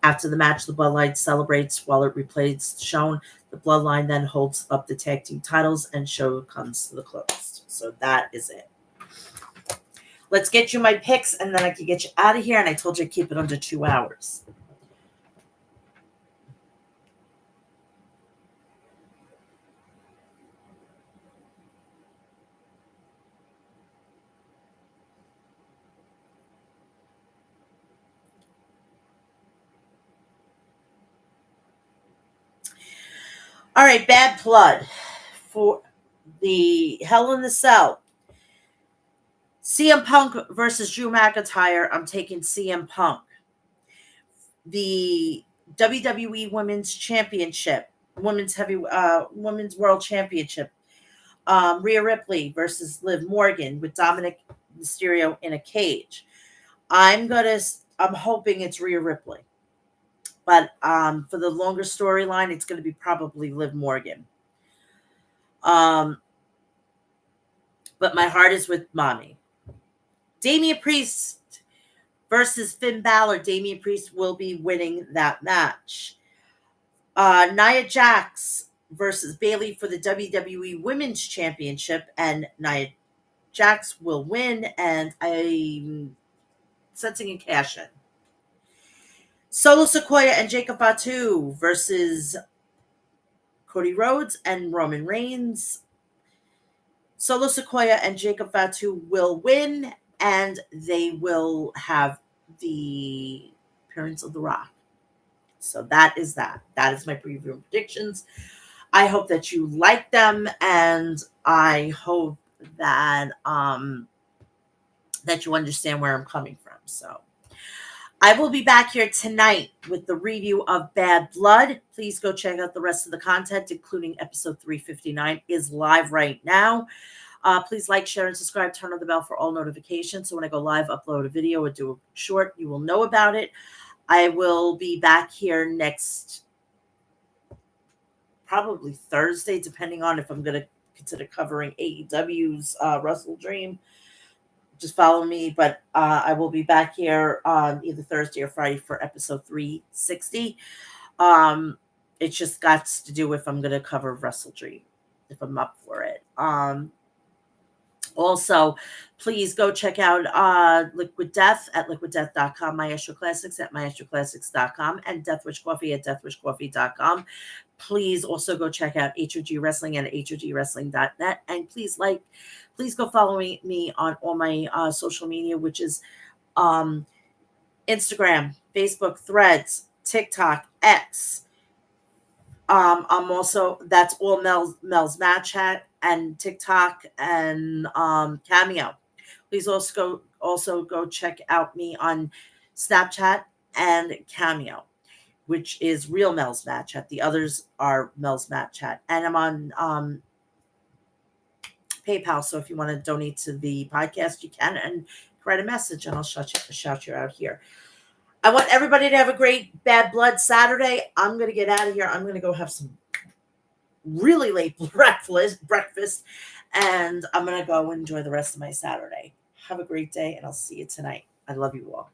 After the match, the Bloodline celebrates while it replays Shown. The Bloodline then holds up the tag team titles, and show comes to the close. So that is it. Let's get you my picks, and then I can get you out of here. And I told you to keep it under 2 hours. All right, Bad Blood for the Hell in the Cell. CM Punk versus Drew McIntyre. I'm taking CM Punk. The WWE Women's Championship, Women's World Championship. Rhea Ripley versus Liv Morgan with Dominic Mysterio in a cage. I'm hoping it's Rhea Ripley. But for the longer storyline, it's going to be probably Liv Morgan. But my heart is with Mommy. Damian Priest versus Finn Balor. Damian Priest will be winning that match. Nia Jax versus Bayley for the WWE Women's Championship, and Nia Jax will win, and I'm sensing a cash-in. Solo Sikoa and Jacob Fatu versus Cody Rhodes and Roman Reigns. Solo Sikoa and Jacob Fatu will win, and they will have the appearance of The Rock. So that is that. That is my preview predictions. I hope that you like them, and I hope that that you understand where I'm coming from. So I will be back here tonight with the review of Bad Blood. Please go check out the rest of the content, including episode 359 is live right now. Please like, share, and subscribe. Turn on the bell for all notifications. So when I go live, upload a video or do a short, you will know about it. I will be back here next, probably Thursday, depending on if I'm going to consider covering AEW's Wrestle Dream. Just follow me, but I will be back here on either Thursday or Friday for episode 360. It just got to do if I'm going to cover Wrestle Dream, if I'm up for it. Also, please go check out Liquid Death at liquiddeath.com, Maestro Classics at maestroclassics.com, and Deathwish Coffee at deathwishcoffee.com. Please also go check out HOG Wrestling at hogwrestling.net. And please go follow me on all my social media, which is Instagram, Facebook, Threads, TikTok, X. I'm also, that's all Mel's Match Chat and TikTok and Cameo. Please also go check out me on Snapchat and Cameo, which is Real Mel's Match Chat. The others are Mel's Match Chat. And I'm on PayPal, so if you want to donate to the podcast, you can, and write a message, and I'll shout you out here. I want everybody to have a great Bad Blood Saturday. I'm going to get out of here. I'm going to go have some really late breakfast, and I'm going to go enjoy the rest of my Saturday. Have a great day, and I'll see you tonight. I love you all.